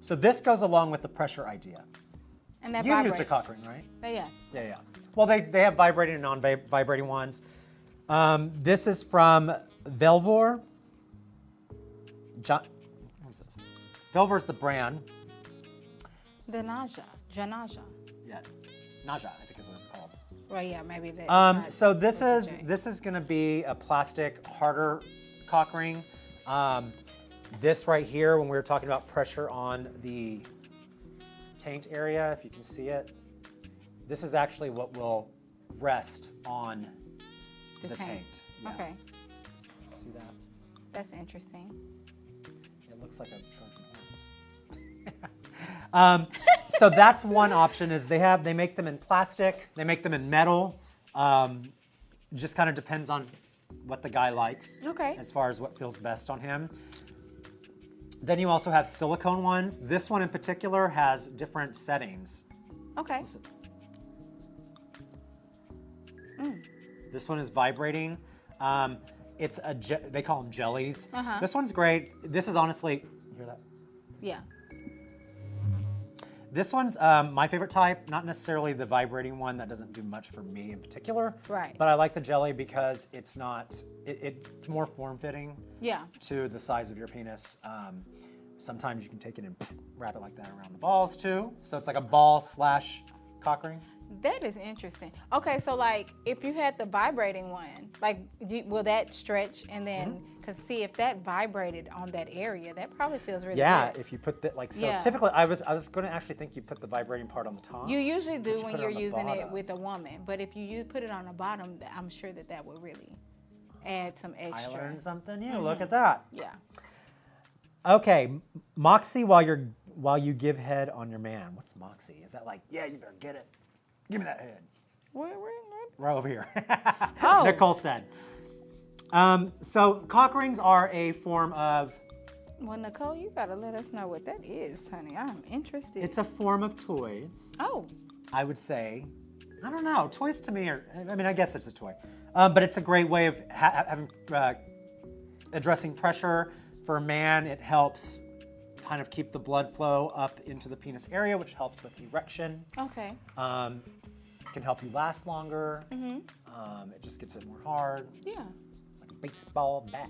So this goes along with the pressure idea. And that You vibrates. used a cock ring, right? Yeah. Yeah. Well, they have vibrating and non-vibrating ones. This is from Velvor. What is this? Velvor is the brand. Janaja. Yeah, Naja, I think is what it's called. Right, yeah, maybe that. So this is going to be a plastic, harder cock ring. This right here, when we were talking about pressure on the taint area, if you can see it, this is actually what will rest on the taint. Yeah. Okay. See that? That's interesting. It looks like a Trojan horse. So that's one option. Is they make them in plastic, they make them in metal. Just kind of depends on what the guy likes. Okay. As far as what feels best on him. Then you also have silicone ones. This one in particular has different settings. Okay. Listen. This one is vibrating. It's they call them jellies. Uh-huh. This one's great. This is honestly, you hear that? Yeah. This one's my favorite type, not necessarily the vibrating one. That doesn't do much for me in particular. Right. But I like the jelly because it's not, it's more form-fitting Yeah. to the size of your penis. Sometimes you can take it and wrap it like that around the balls too. So it's like a ball / cock ring. That is interesting. Okay, so like if you had the vibrating one, like will that stretch and then, cause see if that vibrated on that area, that probably feels really good. If you put that, like, so Yeah. typically I was going to actually think you put the vibrating part on the top. You usually do But when put it you're on the using it bottom. with a woman, but if you put it on the bottom, I'm sure that would really add some I extra. learned something new. Look at that. Yeah. Okay, moxie while you give head on your man. What's moxie? Is that like, yeah, you better get it. Give me that head. Where? Right over here. Oh. Nicole said. So cock rings are a form of, Well, Nicole, you gotta let us know what that is, honey. I'm interested. it's a form of toys, Oh. I would say. I don't know, toys to me are, I mean, I guess it's a toy. But it's a great way of having, addressing pressure. For a man, it helps kind of keep the blood flow up into the penis area, which helps with erection. Okay. Can help you last longer. It just gets it more hard, Yeah. like a baseball bat.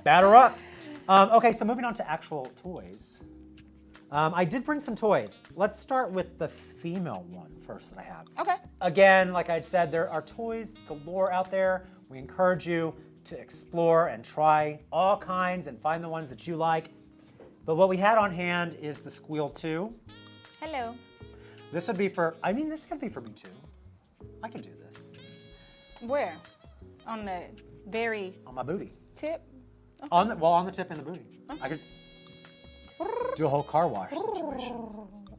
Batter up. Okay, so moving on to actual toys. I did bring some toys. Let's start with the female one first that I have. Okay. Again, like I'd said, there are toys galore out there. We encourage you to explore and try all kinds and find the ones that you like. But what we had on hand is the Squeal 2. Hello. This would be for, I mean, this could be for me too. I can do this Where? On the very on my booty. tip? On the tip and the booty. I could do a whole car wash situation.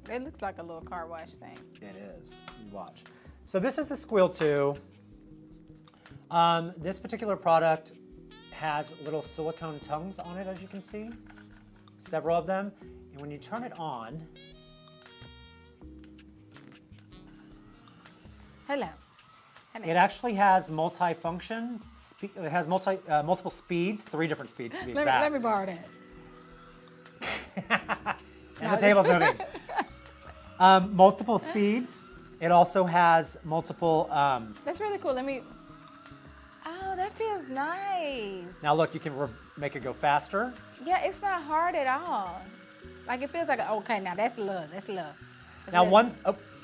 It looks like a little car wash thing. It is. You watch. So this is the Squeal 2. This particular product has little silicone tongues on it, as you can see. Several of them. And when you turn it on, Hello. Hello. it actually has multi-function. It has multiple speeds, 3 different speeds to be exact. Let me borrow that. And the table's moving. Multiple speeds. It also has multiple. That's really cool. Let me. Oh, that feels nice. Now look, you can make it go faster. Yeah, it's not hard at all. Like it feels like okay. Now that's love. That's love. That's Now a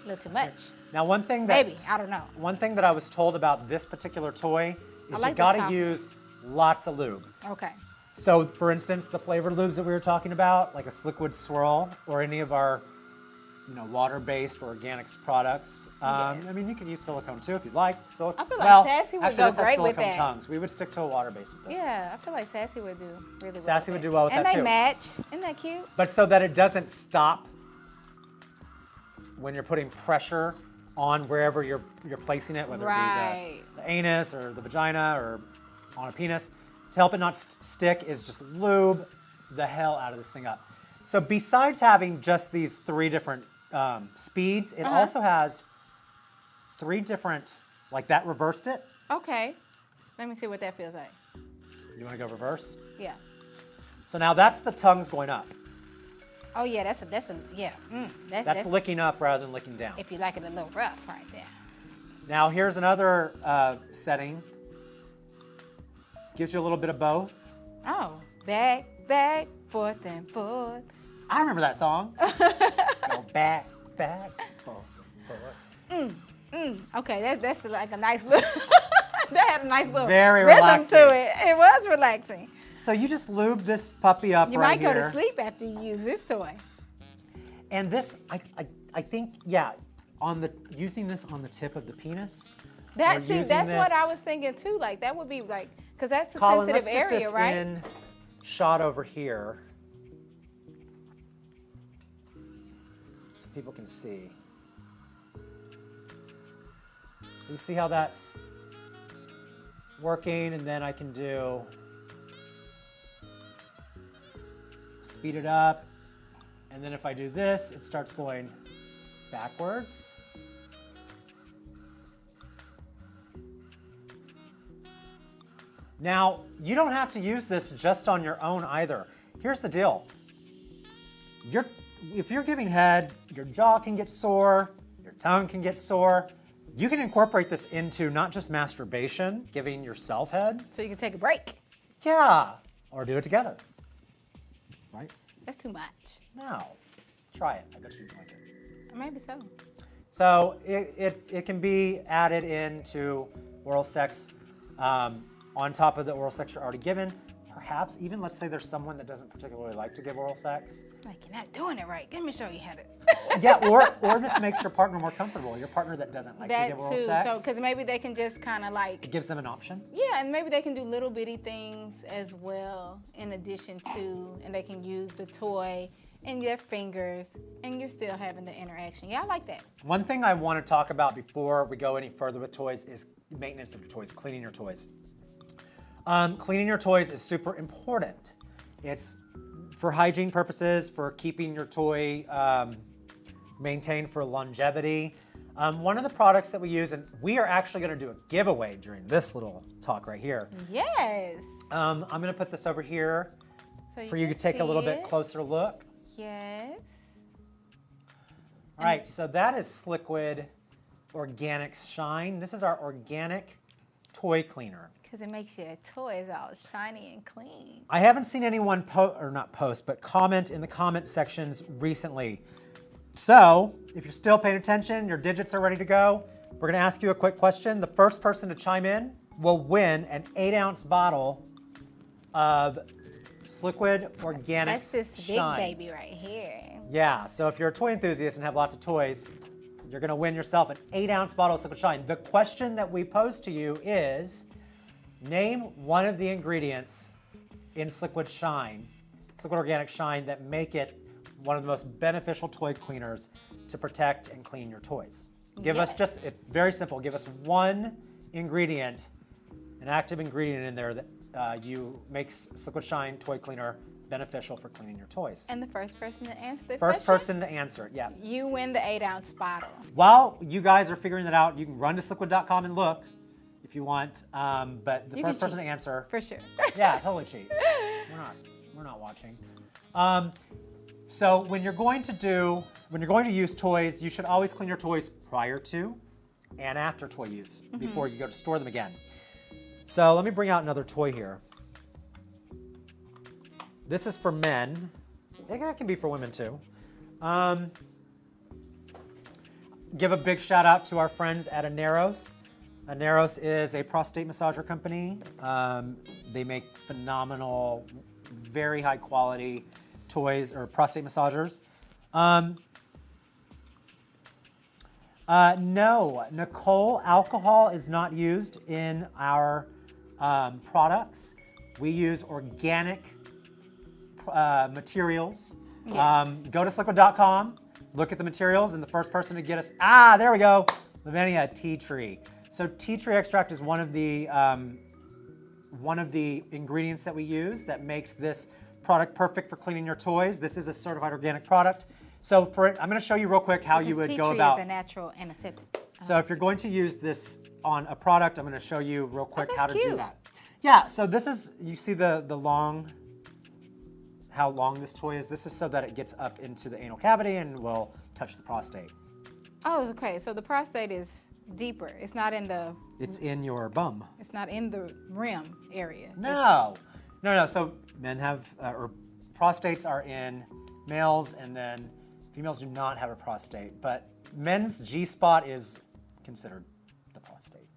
little too much. Now one thing that Maybe I don't know. one thing that I was told about this particular toy is I like you the got to softness. use lots of lube. Okay. So for instance, the flavored lubes that we were talking about, like a Sliquid Swirl or any of our, water-based or organics products. I mean, you can use silicone too if you'd like. I feel like Sassy would actually, go this has great with silicone that. tongues. We would stick to a water-based with this. Yeah, I feel like Sassy would do really well. Sassy with would it. do well with and that they too. match. Isn't that cute? But so that it doesn't stop when you're putting pressure on wherever you're placing it, whether Right. it be the anus or the vagina or on a penis. To help it not stick is just lube the hell out of this thing up. So besides having just these 3 different speeds, it also has 3 different, like that reversed it. Okay. Let me see what that feels like. You want to go reverse? Yeah. So now that's the tongues going up. Oh yeah, that's a yeah. That's licking up rather than licking down. if you like it a little rough right there. Now here's another setting. Gives you a little bit of both. Oh, back, forth and forth. I remember that song. Go back, forth, forth. Okay, that's like a nice little. That had a nice little Very rhythm relaxing. to it. It was relaxing. So you just lube this puppy up You right might go here. to sleep after you use this toy. And this, I think, using this on the tip of the penis. That's or using what this- I was thinking too. Like that would be like, cause that's a Colin, sensitive let's get area, this right? in shot over here so people can see. So you see how that's working, and then I can speed it up, and then if I do this, it starts going backwards. Now, you don't have to use this just on your own either. Here's the deal. If you're giving head, your jaw can get sore, your tongue can get sore. You can incorporate this into not just masturbation, giving yourself head. So you can take a break. Yeah, or do it together, right? That's too much. No, try it. I bet you'd like it. Maybe so. So it can be added into oral sex on top of the oral sex you're already given. Perhaps even, let's say there's someone that doesn't particularly like to give oral sex. Like, you're not doing it right. Let me show you how to. Yeah, or this makes your partner more comfortable. Your partner that doesn't like to give oral sex. So because maybe they can just kind of like. It gives them an option. Yeah, and maybe they can do little bitty things as well in addition to, and they can use the toy and their fingers, and you're still having the interaction. Yeah, I like that. One thing I want to talk about before we go any further with toys is maintenance of your toys, cleaning your toys. Cleaning your toys is super important. It's for hygiene purposes, for keeping your toy maintained for longevity. One of the products that we use, and we are actually going to do a giveaway during this little talk right here. Yes. I'm going to put this over here So for you to take a little bit closer look. Yes. All right, so that is Sliquid Organics Shine. This is our organic toy cleaner. Because it makes your toys all shiny and clean. I haven't seen anyone comment in the comment sections recently. So if you're still paying attention, your digits are ready to go, we're gonna ask you a quick question. The first person to chime in will win an 8-ounce bottle of Sliquid Organics That's this big Shine. baby right here. Yeah, so if you're a toy enthusiast and have lots of toys, you're gonna win yourself an 8-ounce bottle of Sliquid Shine. The question that we pose to you is, name one of the ingredients in Sliquid Shine, Sliquid Organic Shine, that make it one of the most beneficial toy cleaners to protect and clean your toys. Give us just, very simple, give us one ingredient, an active ingredient in there that makes Sliquid Shine toy cleaner beneficial for cleaning your toys. And the first person to answer the First question, person to answer it, yeah. you win the 8-ounce bottle. While you guys are figuring that out, you can run to sliquid.com and look if you want, but the first person to answer. For sure. Yeah, totally cheat. We're not watching. So when you're going to use toys, you should always clean your toys prior to and after toy use before you go to store them again. So let me bring out another toy here. This is for men. It can be for women too. Give a big shout out to our friends at Aneros. Aneros is a prostate massager company. They make phenomenal, very high quality toys or prostate massagers. No, Nicole, alcohol is not used in our products. We use organic materials. Yes. Go to sliquid.com, look at the materials, and the first person to get us, there we go, Lavinia tea tree. So tea tree extract is one of the ingredients that we use that makes this product perfect for cleaning your toys. This is a certified organic product. So I'm going to show you real quick how you would go about. Tea tree is a natural anesthetic. So if you're going to use this on a product, I'm going to show you real quick how to cute. do that. Yeah. So this is, you see the long, how long this toy is. This is so that it gets up into the anal cavity and will touch the prostate. Oh, okay. So the prostate is deeper. It's not in the. It's in your bum. It's not in the rim area. No. So men have, or prostates are in males, and then females do not have a prostate. But men's G-spot is considered the prostate.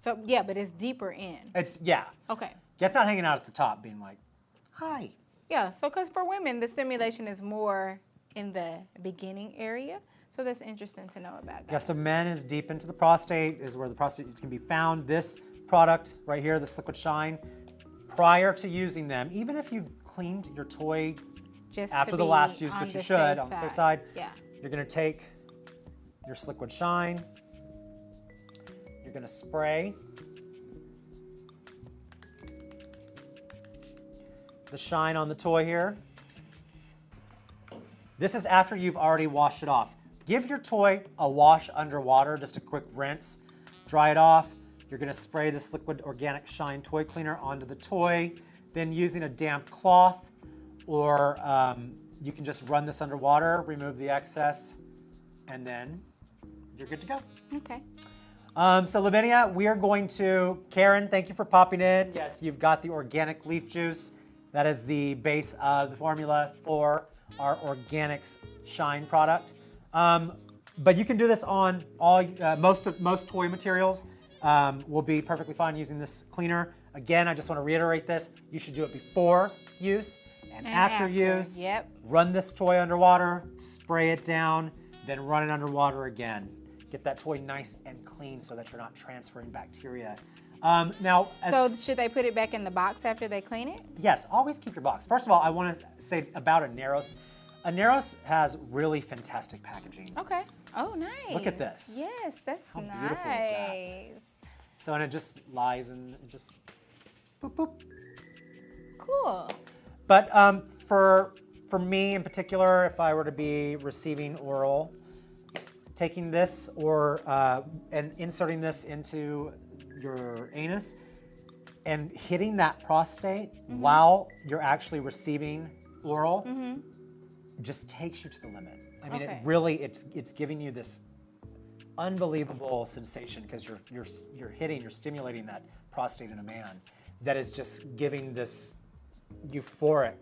So yeah, but it's deeper in. Yeah. Okay. Yeah, it's not hanging out at the top being like, hi. Yeah, so because for women, the stimulation is more in the beginning area. So that's interesting to know about. Yeah, so men is deep into the prostate, is where the prostate can be found. This product right here, the Sliquid Shine, prior to using them, even if you cleaned your toy Just after the last use, which you should, on the safe side, yeah. You're gonna take your Sliquid Shine, you're gonna spray the shine on the toy here. This is after you've already washed it off. Give your toy a wash under water, just a quick rinse, dry it off. You're going to spray this Liquid Organic Shine Toy Cleaner onto the toy. Then using a damp cloth, or you can just run this underwater, remove the excess, and then you're good to go. Okay. So Lavinia, we are going to, Karen, thank you for popping in. Yes, you've got the organic leaf juice. That is the base of the formula for our Organics Shine product. But you can do this on all most toy materials. Will be perfectly fine using this cleaner. Again, I just want to reiterate this. You should do it before use and after use. Yep. Run this toy underwater, spray it down, then run it underwater again. Get that toy nice and clean so that you're not transferring bacteria. Now, so should they put it back in the box after they clean it? Yes, always keep your box. First of all, I want to say about Aneros. Aneros has really fantastic packaging. Okay. Oh, nice. Look at this. Yes, that's How nice. beautiful is that? So, and it just lies and just boop, boop. Cool. But for me in particular, if I were to be receiving oral, taking this or and inserting this into your anus and hitting that prostate while you're actually receiving oral just takes you to the limit. I mean, it really it's giving you this unbelievable sensation because you're stimulating that prostate in a man that is just giving this euphoric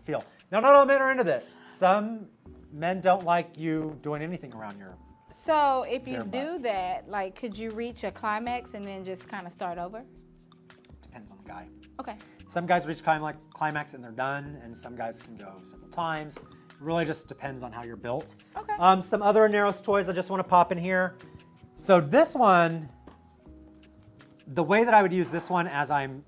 feel. Now, not all men are into this. Some men don't like you doing anything around your. So if you do that, like, could you reach a climax and then just kind of start over? Depends on the guy. Okay. Some guys reach climax and they're done, and some guys can go several times. It really just depends on how you're built. Okay. Some other Aneros toys I just want to pop in here. So this one, the way that I would use this one as I'm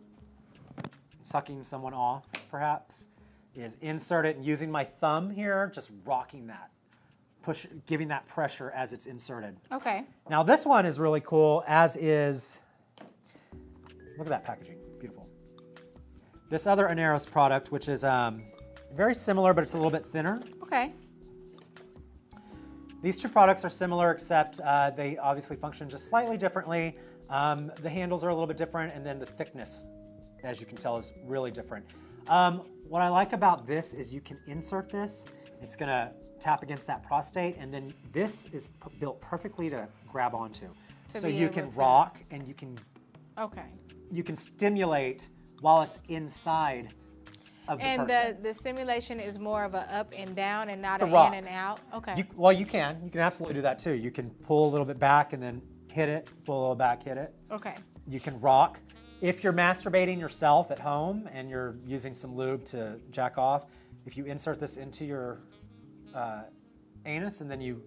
sucking someone off, perhaps, is insert it and using my thumb here, just rocking that. Giving that pressure as it's inserted. Okay. Now this one is really cool, as is, look at that packaging, beautiful. This other Aneros product, which is very similar, but it's a little bit thinner. Okay. These two products are similar, except they obviously function just slightly differently. The handles are a little bit different, and then the thickness, as you can tell, is really different. What I like about this is you can insert this. It's gonna tap against that prostate, and then this is built perfectly to grab onto. So you can rock and you can stimulate while it's inside of the person. And the stimulation is more of a up and down and not It's an a rock. in and out? Okay. Well, you can absolutely do that too. You can pull a little bit back and then hit it, pull a little back, hit it. Okay. You can rock. If you're masturbating yourself at home and you're using some lube to jack off, if you insert this into your anus and then you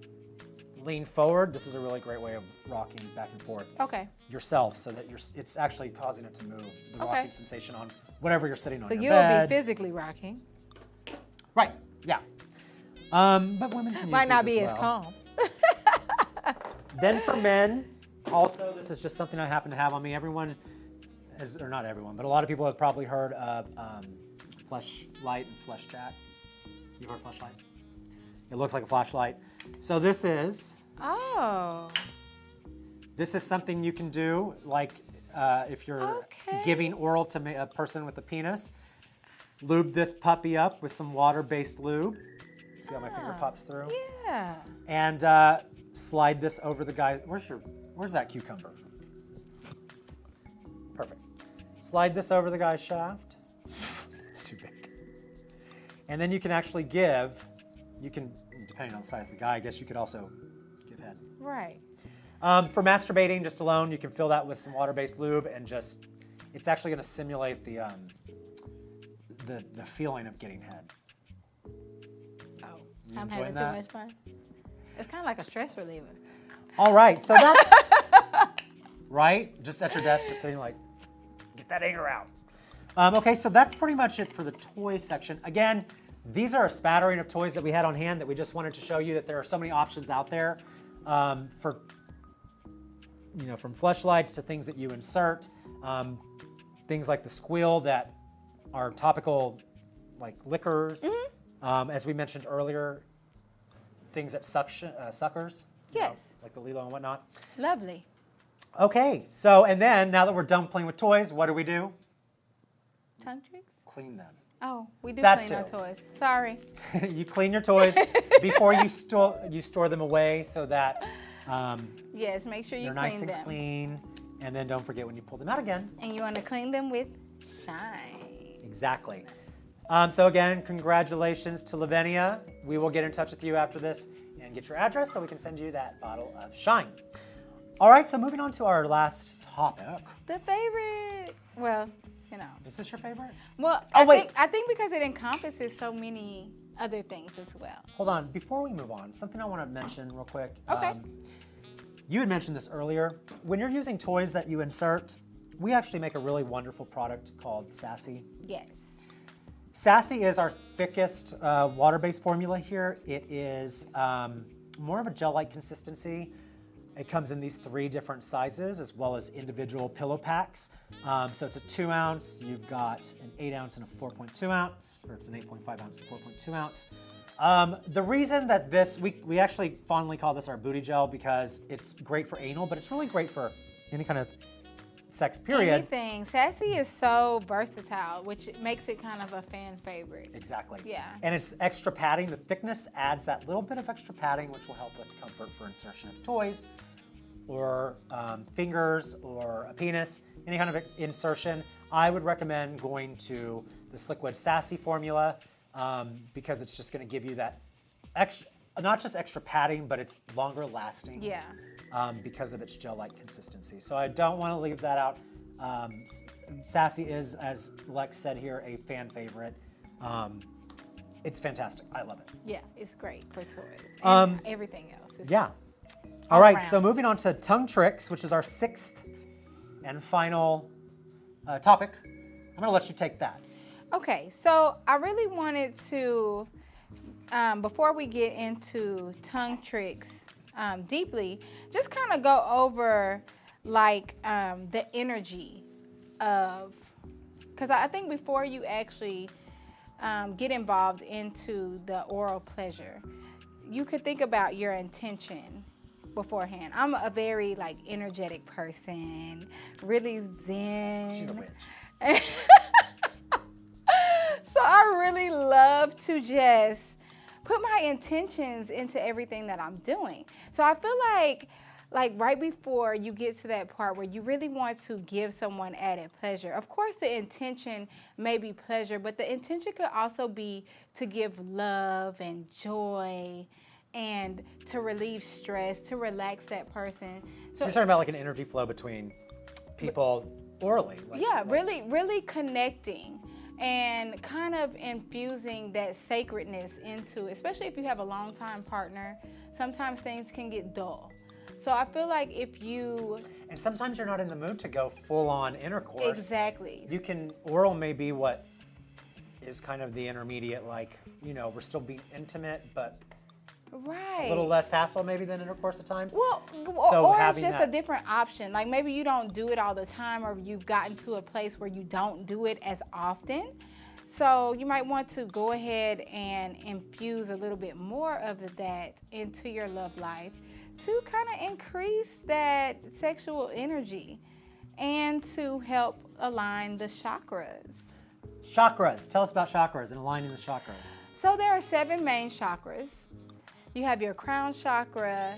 lean forward, this is a really great way of rocking back and forth yourself, so that it's actually causing it to move, the rocking sensation on whatever you're sitting on your bed. So you'll be physically rocking. Right, yeah. But women can use Might not these be as as well. calm. Then for men, also, this is just something I happen to have on me. Everyone, or not everyone, but a lot of people have probably heard of fleshlight and flesh jack. You've heard fleshlight? It looks like a flashlight. So this is something you can do, like if you're giving oral to a person with a penis. Lube this puppy up with some water-based lube. See how my finger pops through? Yeah. And slide this over the guy. Where's that cucumber? Perfect. Slide this over the guy's shaft. It's too big. And then you can actually give, depending on the size of the guy, I guess you could also give head. Right. For masturbating just alone, you can fill that with some water-based lube and it's actually going to simulate the feeling of getting head. Oh, I'm having too much fun. It's kind of like a stress reliever. All right, so that's, right? Just at your desk, just sitting like, get that anger out. Okay, so that's pretty much it for the toy section. Again, these are a spattering of toys that we had on hand that we just wanted to show you that there are so many options out there for, from fleshlights to things that you insert, things like the Squirl that are topical, like liquors, as we mentioned earlier, things that suckers. Yes. Like the Lilo and whatnot. Lovely. Okay, so and then now that we're done playing with toys, what do we do? Tongue tricks? Clean them. Oh, we do That clean our too. toys. Sorry. You clean your toys before you store them away so that Yes, make sure you they're clean nice and them. clean. And then don't forget when you pull them out again. And you want to clean them with shine. Exactly. So again, congratulations to Lavinia. We will get in touch with you after this and get your address so we can send you that bottle of shine. All right, so moving on to our last topic. The favorite. Well, you know. Is this your favorite? Well, Oh, wait. I think because it encompasses so many other things as well. Hold on, before we move on, something I want to mention real quick. Okay. You had mentioned this earlier. When you're using toys that you insert, we actually make a really wonderful product called Sassy. Yes. Sassy is our thickest water-based formula here. It is more of a gel-like consistency. It comes in these 3 different sizes as well as individual pillow packs. So it's a 2 ounce, you've got an 8 ounce and a 4.2 ounce, or it's an 8.5 ounce and 4.2 ounce. The reason that this, we actually fondly call this our booty gel because it's great for anal, but it's really great for any kind of sex period. Anything. Sassy is so versatile, which makes it kind of a fan favorite. Exactly. Yeah. And it's extra padding. The thickness adds that little bit of extra padding, which will help with comfort for insertion of toys or fingers or a penis, any kind of insertion. I would recommend going to the Sliquid Sassy formula because it's just going to give you that extra, not just extra padding, but it's longer lasting. Yeah. Because of its gel-like consistency. So I don't want to leave that out. Sassy is, as Lex said here, a fan favorite. It's fantastic. I love it. Yeah, it's great for toys. And everything else. Yeah. All right, around. so moving on to tongue tricks, which is our 6th and final topic. I'm going to let you take that. Okay, so I really wanted to, before we get into tongue tricks deeply, just kind of go over like the energy of, because I think before you actually get involved into the oral pleasure, you could think about your intention beforehand. I'm a very like energetic person, really zen. She's a witch. So I really love to just put my intentions into everything that I'm doing. So I feel like right before you get to that part where you really want to give someone added pleasure, of course the intention may be pleasure, but the intention could also be to give love and joy and to relieve stress, to relax that person. So you're talking about like an energy flow between people orally. Yeah, really connecting and kind of infusing that sacredness into, especially if you have a long-time partner, sometimes things can get dull. So I feel like if you... And sometimes you're not in the mood to go full-on intercourse. Exactly. You can, oral may be what is kind of the intermediate, like, you know, we're still being intimate, but Right. a little less hassle maybe than intercourse at times. Well, So or it's having just that- a different option. Like maybe you don't do it all the time, or you've gotten to a place where you don't do it as often. So you might want to go ahead and infuse a little bit more of that into your love life to kind of increase that sexual energy and to help align the chakras. Chakras. Tell us about chakras and aligning the chakras. So there are 7 main chakras. You have your crown chakra,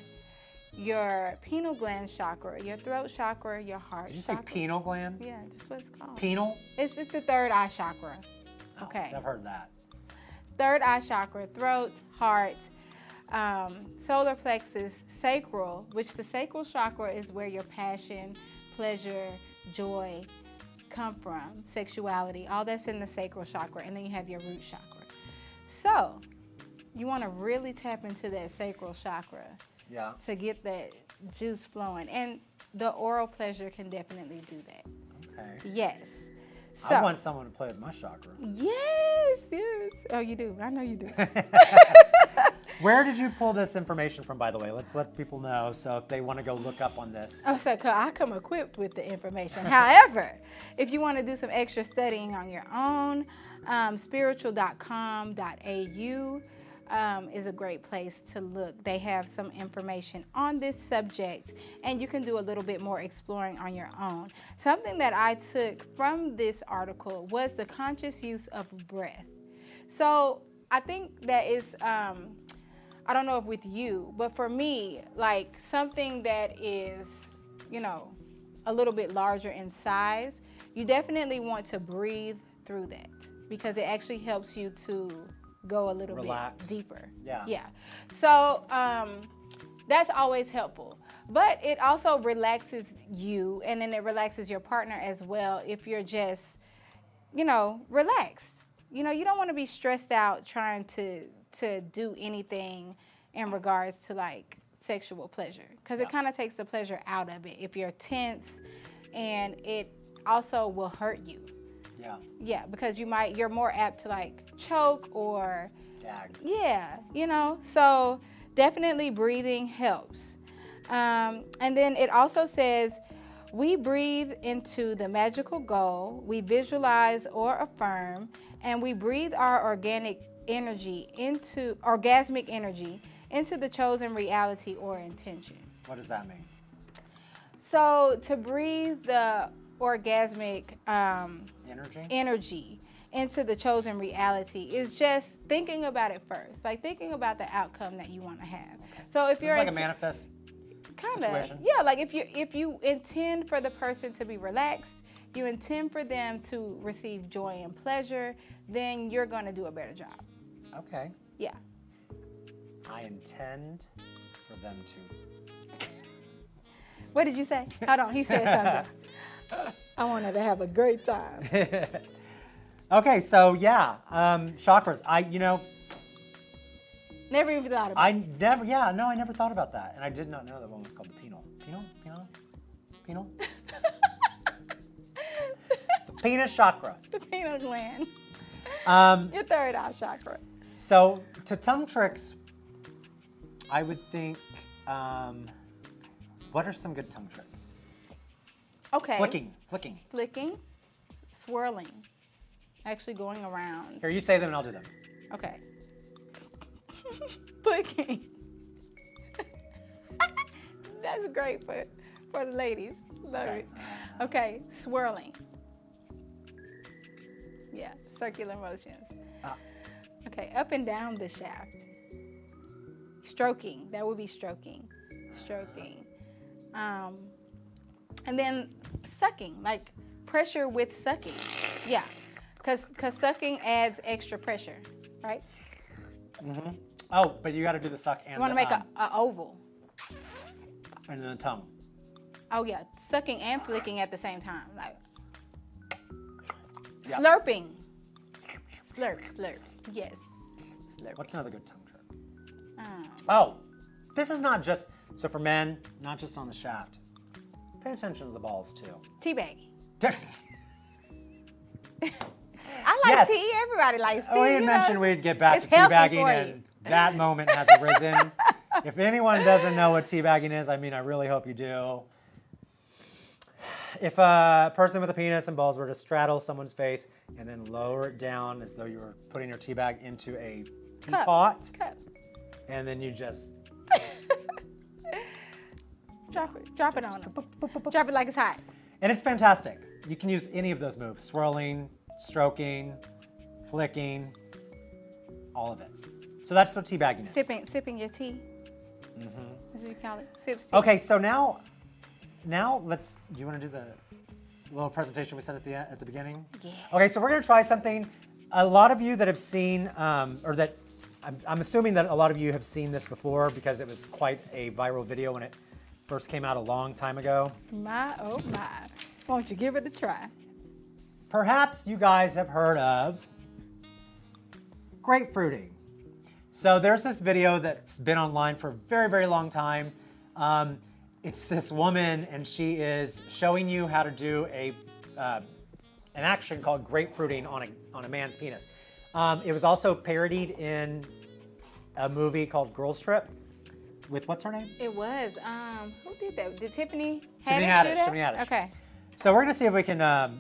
your pineal gland chakra, your throat chakra, your heart Did you say chakra. pineal gland? Yeah, that's what it's called. Penal? It's the third eye chakra. Okay. I've heard that. Third eye chakra, throat, heart, solar plexus, sacral, which the sacral chakra is where your passion, pleasure, joy come from, sexuality, all that's in the sacral chakra. And then you have your root chakra. So you want to really tap into that sacral chakra Yeah. to get that juice flowing. And the oral pleasure can definitely do that. Okay. Yes. So, I want someone to play with my chakra. yes. Oh, you do. I know you do. Where did you pull this information from, by the way? Let's let people know so if they want to go look up on this. Oh, so I come equipped with the information. However, if you want to do some extra studying on your own, spiritual.com.au is a great place to look. They have some information on this subject, and you can do a little bit more exploring on your own. Something that I took from this article was the conscious use of breath. So I think that is, I don't know if with you, but for me, like something that is, you know, a little bit larger in size, you definitely want to breathe through that because it actually helps you to go a little Relax. bit deeper. Yeah. So that's always helpful. But it also relaxes you, and then it relaxes your partner as well if you're just, you know, relaxed. You know, you don't want to be stressed out trying to do anything in regards to like sexual pleasure, because it kind of takes the pleasure out of it if you're tense, and it also will hurt you. Yeah, because you're more apt to like choke or gag. Yeah, you know, so definitely breathing helps. And then it also says, we breathe into the magical goal, we visualize or affirm, and we breathe our orgasmic energy into the chosen reality or intention. What does that mean? So to breathe the orgasmic energy into the chosen reality is just thinking about it first, like thinking about the outcome that you want to have. So if you're like a manifest situation. Yeah, like if you intend for the person to be relaxed, you intend for them to receive joy and pleasure, then you're going to do a better job. Okay. Yeah. I intend for them to. What did you say? Hold on, he said something. I wanted to have a great time. Okay, so yeah, chakras. I Never even thought about it. I never thought about that, and I did not know that one was called the penile. Penile. The penis chakra. The pineal gland. Your third eye chakra. So to tongue tricks, I would think, what are some good tongue tricks? Okay. Flicking. Swirling. Actually going around. Here, you say them and I'll do them. Okay. Flicking. That's great for the ladies. Love it. Okay, swirling. Yeah, circular motions. Okay, up and down the shaft. Stroking. That would be stroking. And then sucking, like pressure with sucking. Yeah, because sucking adds extra pressure, right? Mm-hmm. Oh, but you got to do the suck and you want to make a oval. And then the tongue. Oh yeah, sucking and flicking at the same time, like Yep. slurping. Slurp. Yes. Slurping. What's another good tongue trick? Oh, this is not just so for men, not just on the shaft. Pay attention to the balls too. Teabagging. Yes. I like tea. Everybody likes tea. We had mentioned we'd get back It's to healthy teabagging, for and you. that moment has arisen. If anyone doesn't know what teabagging is, I mean, I really hope you do. If a person with a penis and balls were to straddle someone's face and then lower it down as though you were putting your teabag into a teapot, Cup. and then you just Drop it on them. Drop it like it's hot. and it's fantastic. You can use any of those moves: swirling, stroking, flicking, all of it. So that's what teabagging is. Sipping your tea. Mm-hmm. That's what you call it. Sip tea. Okay, so now let's. Do you want to do the little presentation we said at the beginning? Yeah. Okay, so we're gonna try something. A lot of you that have seen, or that I'm assuming that a lot of you have seen this before because it was quite a viral video when it first came out a long time ago. My, oh my. Won't you give it a try? Perhaps you guys have heard of grapefruiting. So there's this video that's been online for a very, very long time. It's this woman, and she is showing you how to do an action called grapefruiting on a man's penis. It was also parodied in a movie called Girls Trip with, what's her name? It was. Who did that? Did Tiffany Tiffany Haddish do that? Tiffany Haddish. Okay. So we're gonna see if we can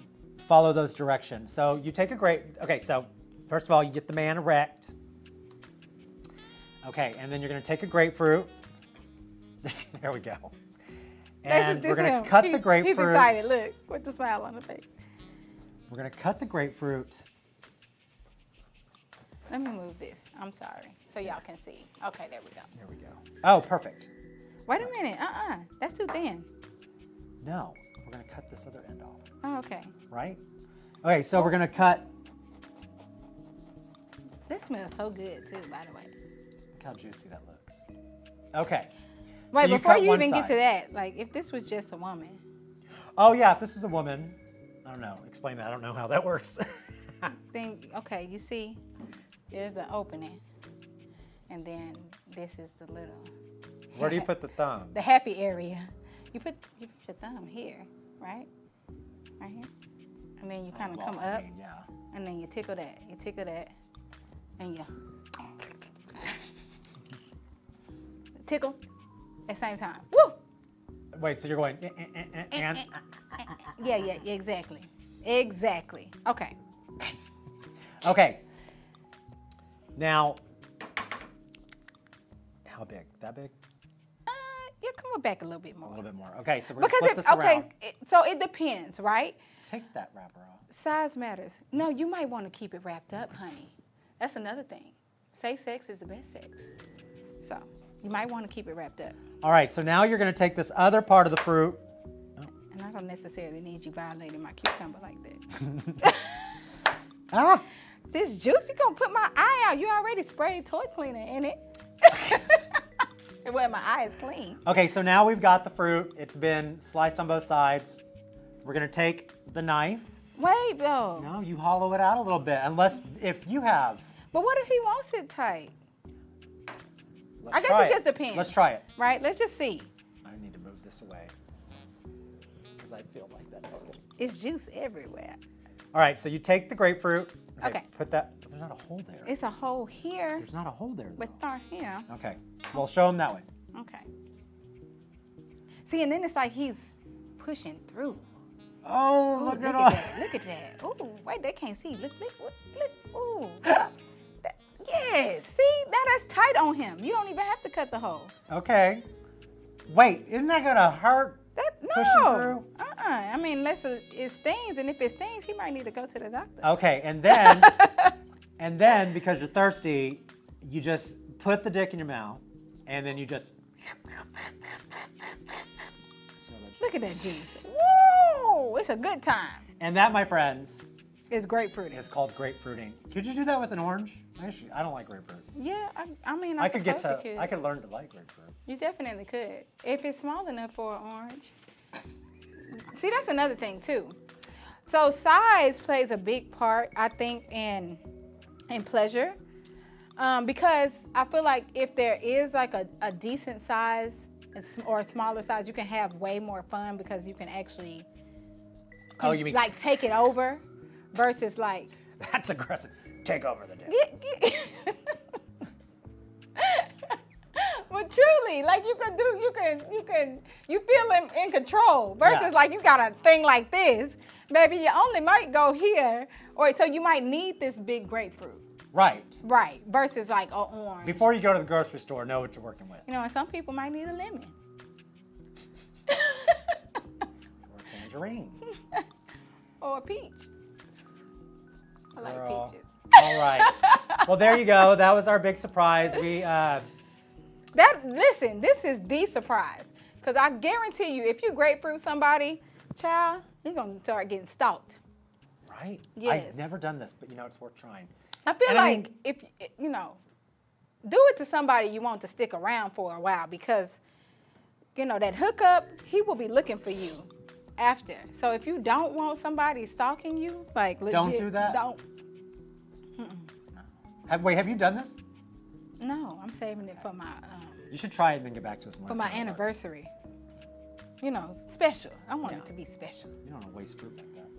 follow those directions. So you take okay, so first of all, you get the man erect. Okay, and then you're going to take a grapefruit. There we go. And we're going to cut the grapefruit. He's excited, look, with the smile on the face. We're going to cut the grapefruit. Let me move this. I'm sorry, so y'all can see. Okay, there we go. There we go. Oh, perfect. Wait a minute. That's too thin. No, we're going to cut this other end off. Oh, okay. Right? Okay, so we're going to cut. This smells so good, too, by the way. Look how juicy that looks. Okay. Wait, so before you even get to that, like, if this was just a woman. Oh, yeah, if this is a woman. I don't know. Explain that. I don't know how that works. Then, okay, you see, there's an opening. And then this is the little. Where do you put the thumb? The happy area. You put your thumb here, right? Right here. And then you kind of come up. Yeah. And then you tickle that. You tickle that. And you tickle at the same time. Woo! Wait, so you're going and? Yeah, exactly. Exactly. Okay. Okay. Now, how big? That big? Yeah, come back a little bit more. A little bit more. Okay, so we're going to flip this around. So it depends, right? Take that wrapper off. Size matters. No, you might want to keep it wrapped up, honey. That's another thing. Safe sex is the best sex. So you might want to keep it wrapped up. All right, so now you're going to take this other part of the fruit. And I don't necessarily need you violating my cucumber like that. Ah! This juice, you gonna put my eye out. You already sprayed toilet cleaner in it. Well, my eye is clean. Okay, so now we've got the fruit. It's been sliced on both sides. We're going to take the knife. Wait, though. No, you hollow it out a little bit, unless if you have. But what if he wants it tight? Let's I guess try it just depends. Let's try it. Right? Let's just see. I need to move this away because I feel like that's good. It's juice everywhere. All right, so you take the grapefruit. Okay. Put that. There's not a hole there. It's a hole here. There's not a hole there. But start here. Okay. Well, show him that way. Okay. See, and then it's like he's pushing through. Oh, Ooh, look at that. Look at that. Ooh, wait, they can't see. Look. Ooh. Yes. See, that's tight on him. You don't even have to cut the hole. Okay. Wait, isn't that gonna hurt? Pushing through? I mean, unless it stings, and if it stings, he might need to go to the doctor. Okay, and then because you're thirsty, you just put the dick in your mouth, and then you just. Look at that juice. Woo! It's a good time. And that, my friends, is grapefruiting. It's called grapefruiting. Could you do that with an orange? Actually, I don't like grapefruit. Yeah, I mean, I could learn to like grapefruit. You definitely could. If it's small enough for an orange. See, that's another thing too. So size plays a big part, I think, in pleasure. Because I feel like if there is like a decent size or a smaller size, you can have way more fun because you can actually you mean like take it over versus like that's aggressive. Take over the dick. But truly, like you feel in control versus like you got a thing like this. Baby, you only might go here, or so you might need this big grapefruit. Right. Right, versus like an orange. Before you go to the grocery store, know what you're working with. You know, and some people might need a lemon. Or a tangerine. Or a peach. I like Girl. peaches. All right. Well, there you go. That was our big surprise. Listen, this is the surprise. Because I guarantee you, if you grapefruit somebody, child, you're going to start getting stalked. Right? Yes. I've never done this, but it's worth trying. I feel if, do it to somebody you want to stick around for a while because, that hookup, he will be looking for you after. So if you don't want somebody stalking you, like legit, don't do that? Don't. Wait, have you done this? No, I'm saving it for my you should try it and then get back to us. For my anniversary. Special. I want it to be special. You don't want to waste fruit like that.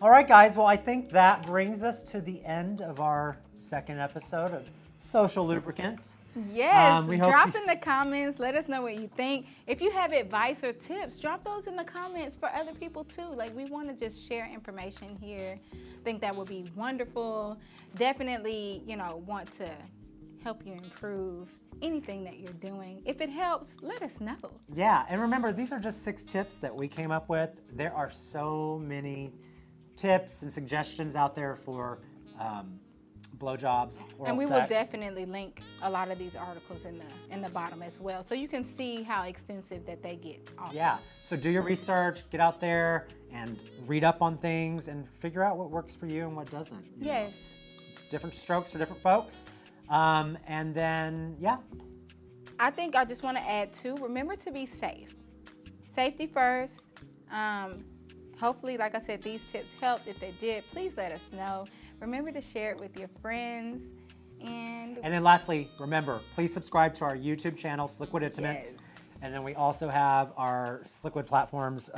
All right, guys. Well, I think that brings us to the end of our second episode of Social Lubricant. Yes, drop in the comments. Let us know what you think. If you have advice or tips, drop those in the comments for other people too. Like, we want to just share information here. I think that would be wonderful. Definitely, want to help you improve anything that you're doing. If it helps, let us know. Yeah, and remember, these are just 6 tips that we came up with. There are so many tips and suggestions out there for blowjobs, oral And we sex. will definitely link a lot of these articles in the bottom as well, so you can see how extensive that they get also. Yeah, so do your research, get out there and read up on things and figure out what works for you and what doesn't. you know. Yes. It's different strokes for different folks. And then, yeah. I think I just want to add too, remember to be safe. Safety first. Hopefully, like I said, these tips helped. If they did, please let us know. Remember to share it with your friends. And And then lastly, remember, please subscribe to our YouTube channel, Sliquid Intimates. Yes. And then we also have our Sliquid platforms,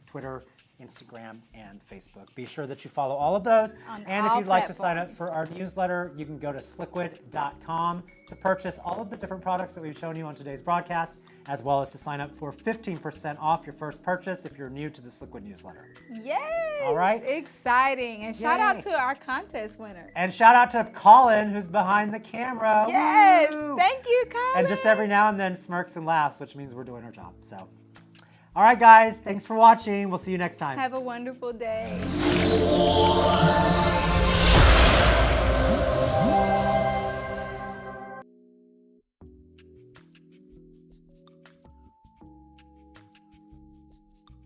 Twitter, Instagram, and Facebook. Be sure that you follow all of those. On And if all you'd like to sign up platforms. for our newsletter, you can go to sliquid.com to purchase all of the different products that we've shown you on today's broadcast, as well as to sign up for 15% off your first purchase if you're new to the Sliquid newsletter. yes, All right. exciting. And shout out Yay. to our contest winner. And shout out to Colin, who's behind the camera. Yes, Woo! thank you, Colin. And just every now and then smirks and laughs, which means we're doing our job. So, all right, guys, thanks for watching. We'll see you next time. Have a wonderful day.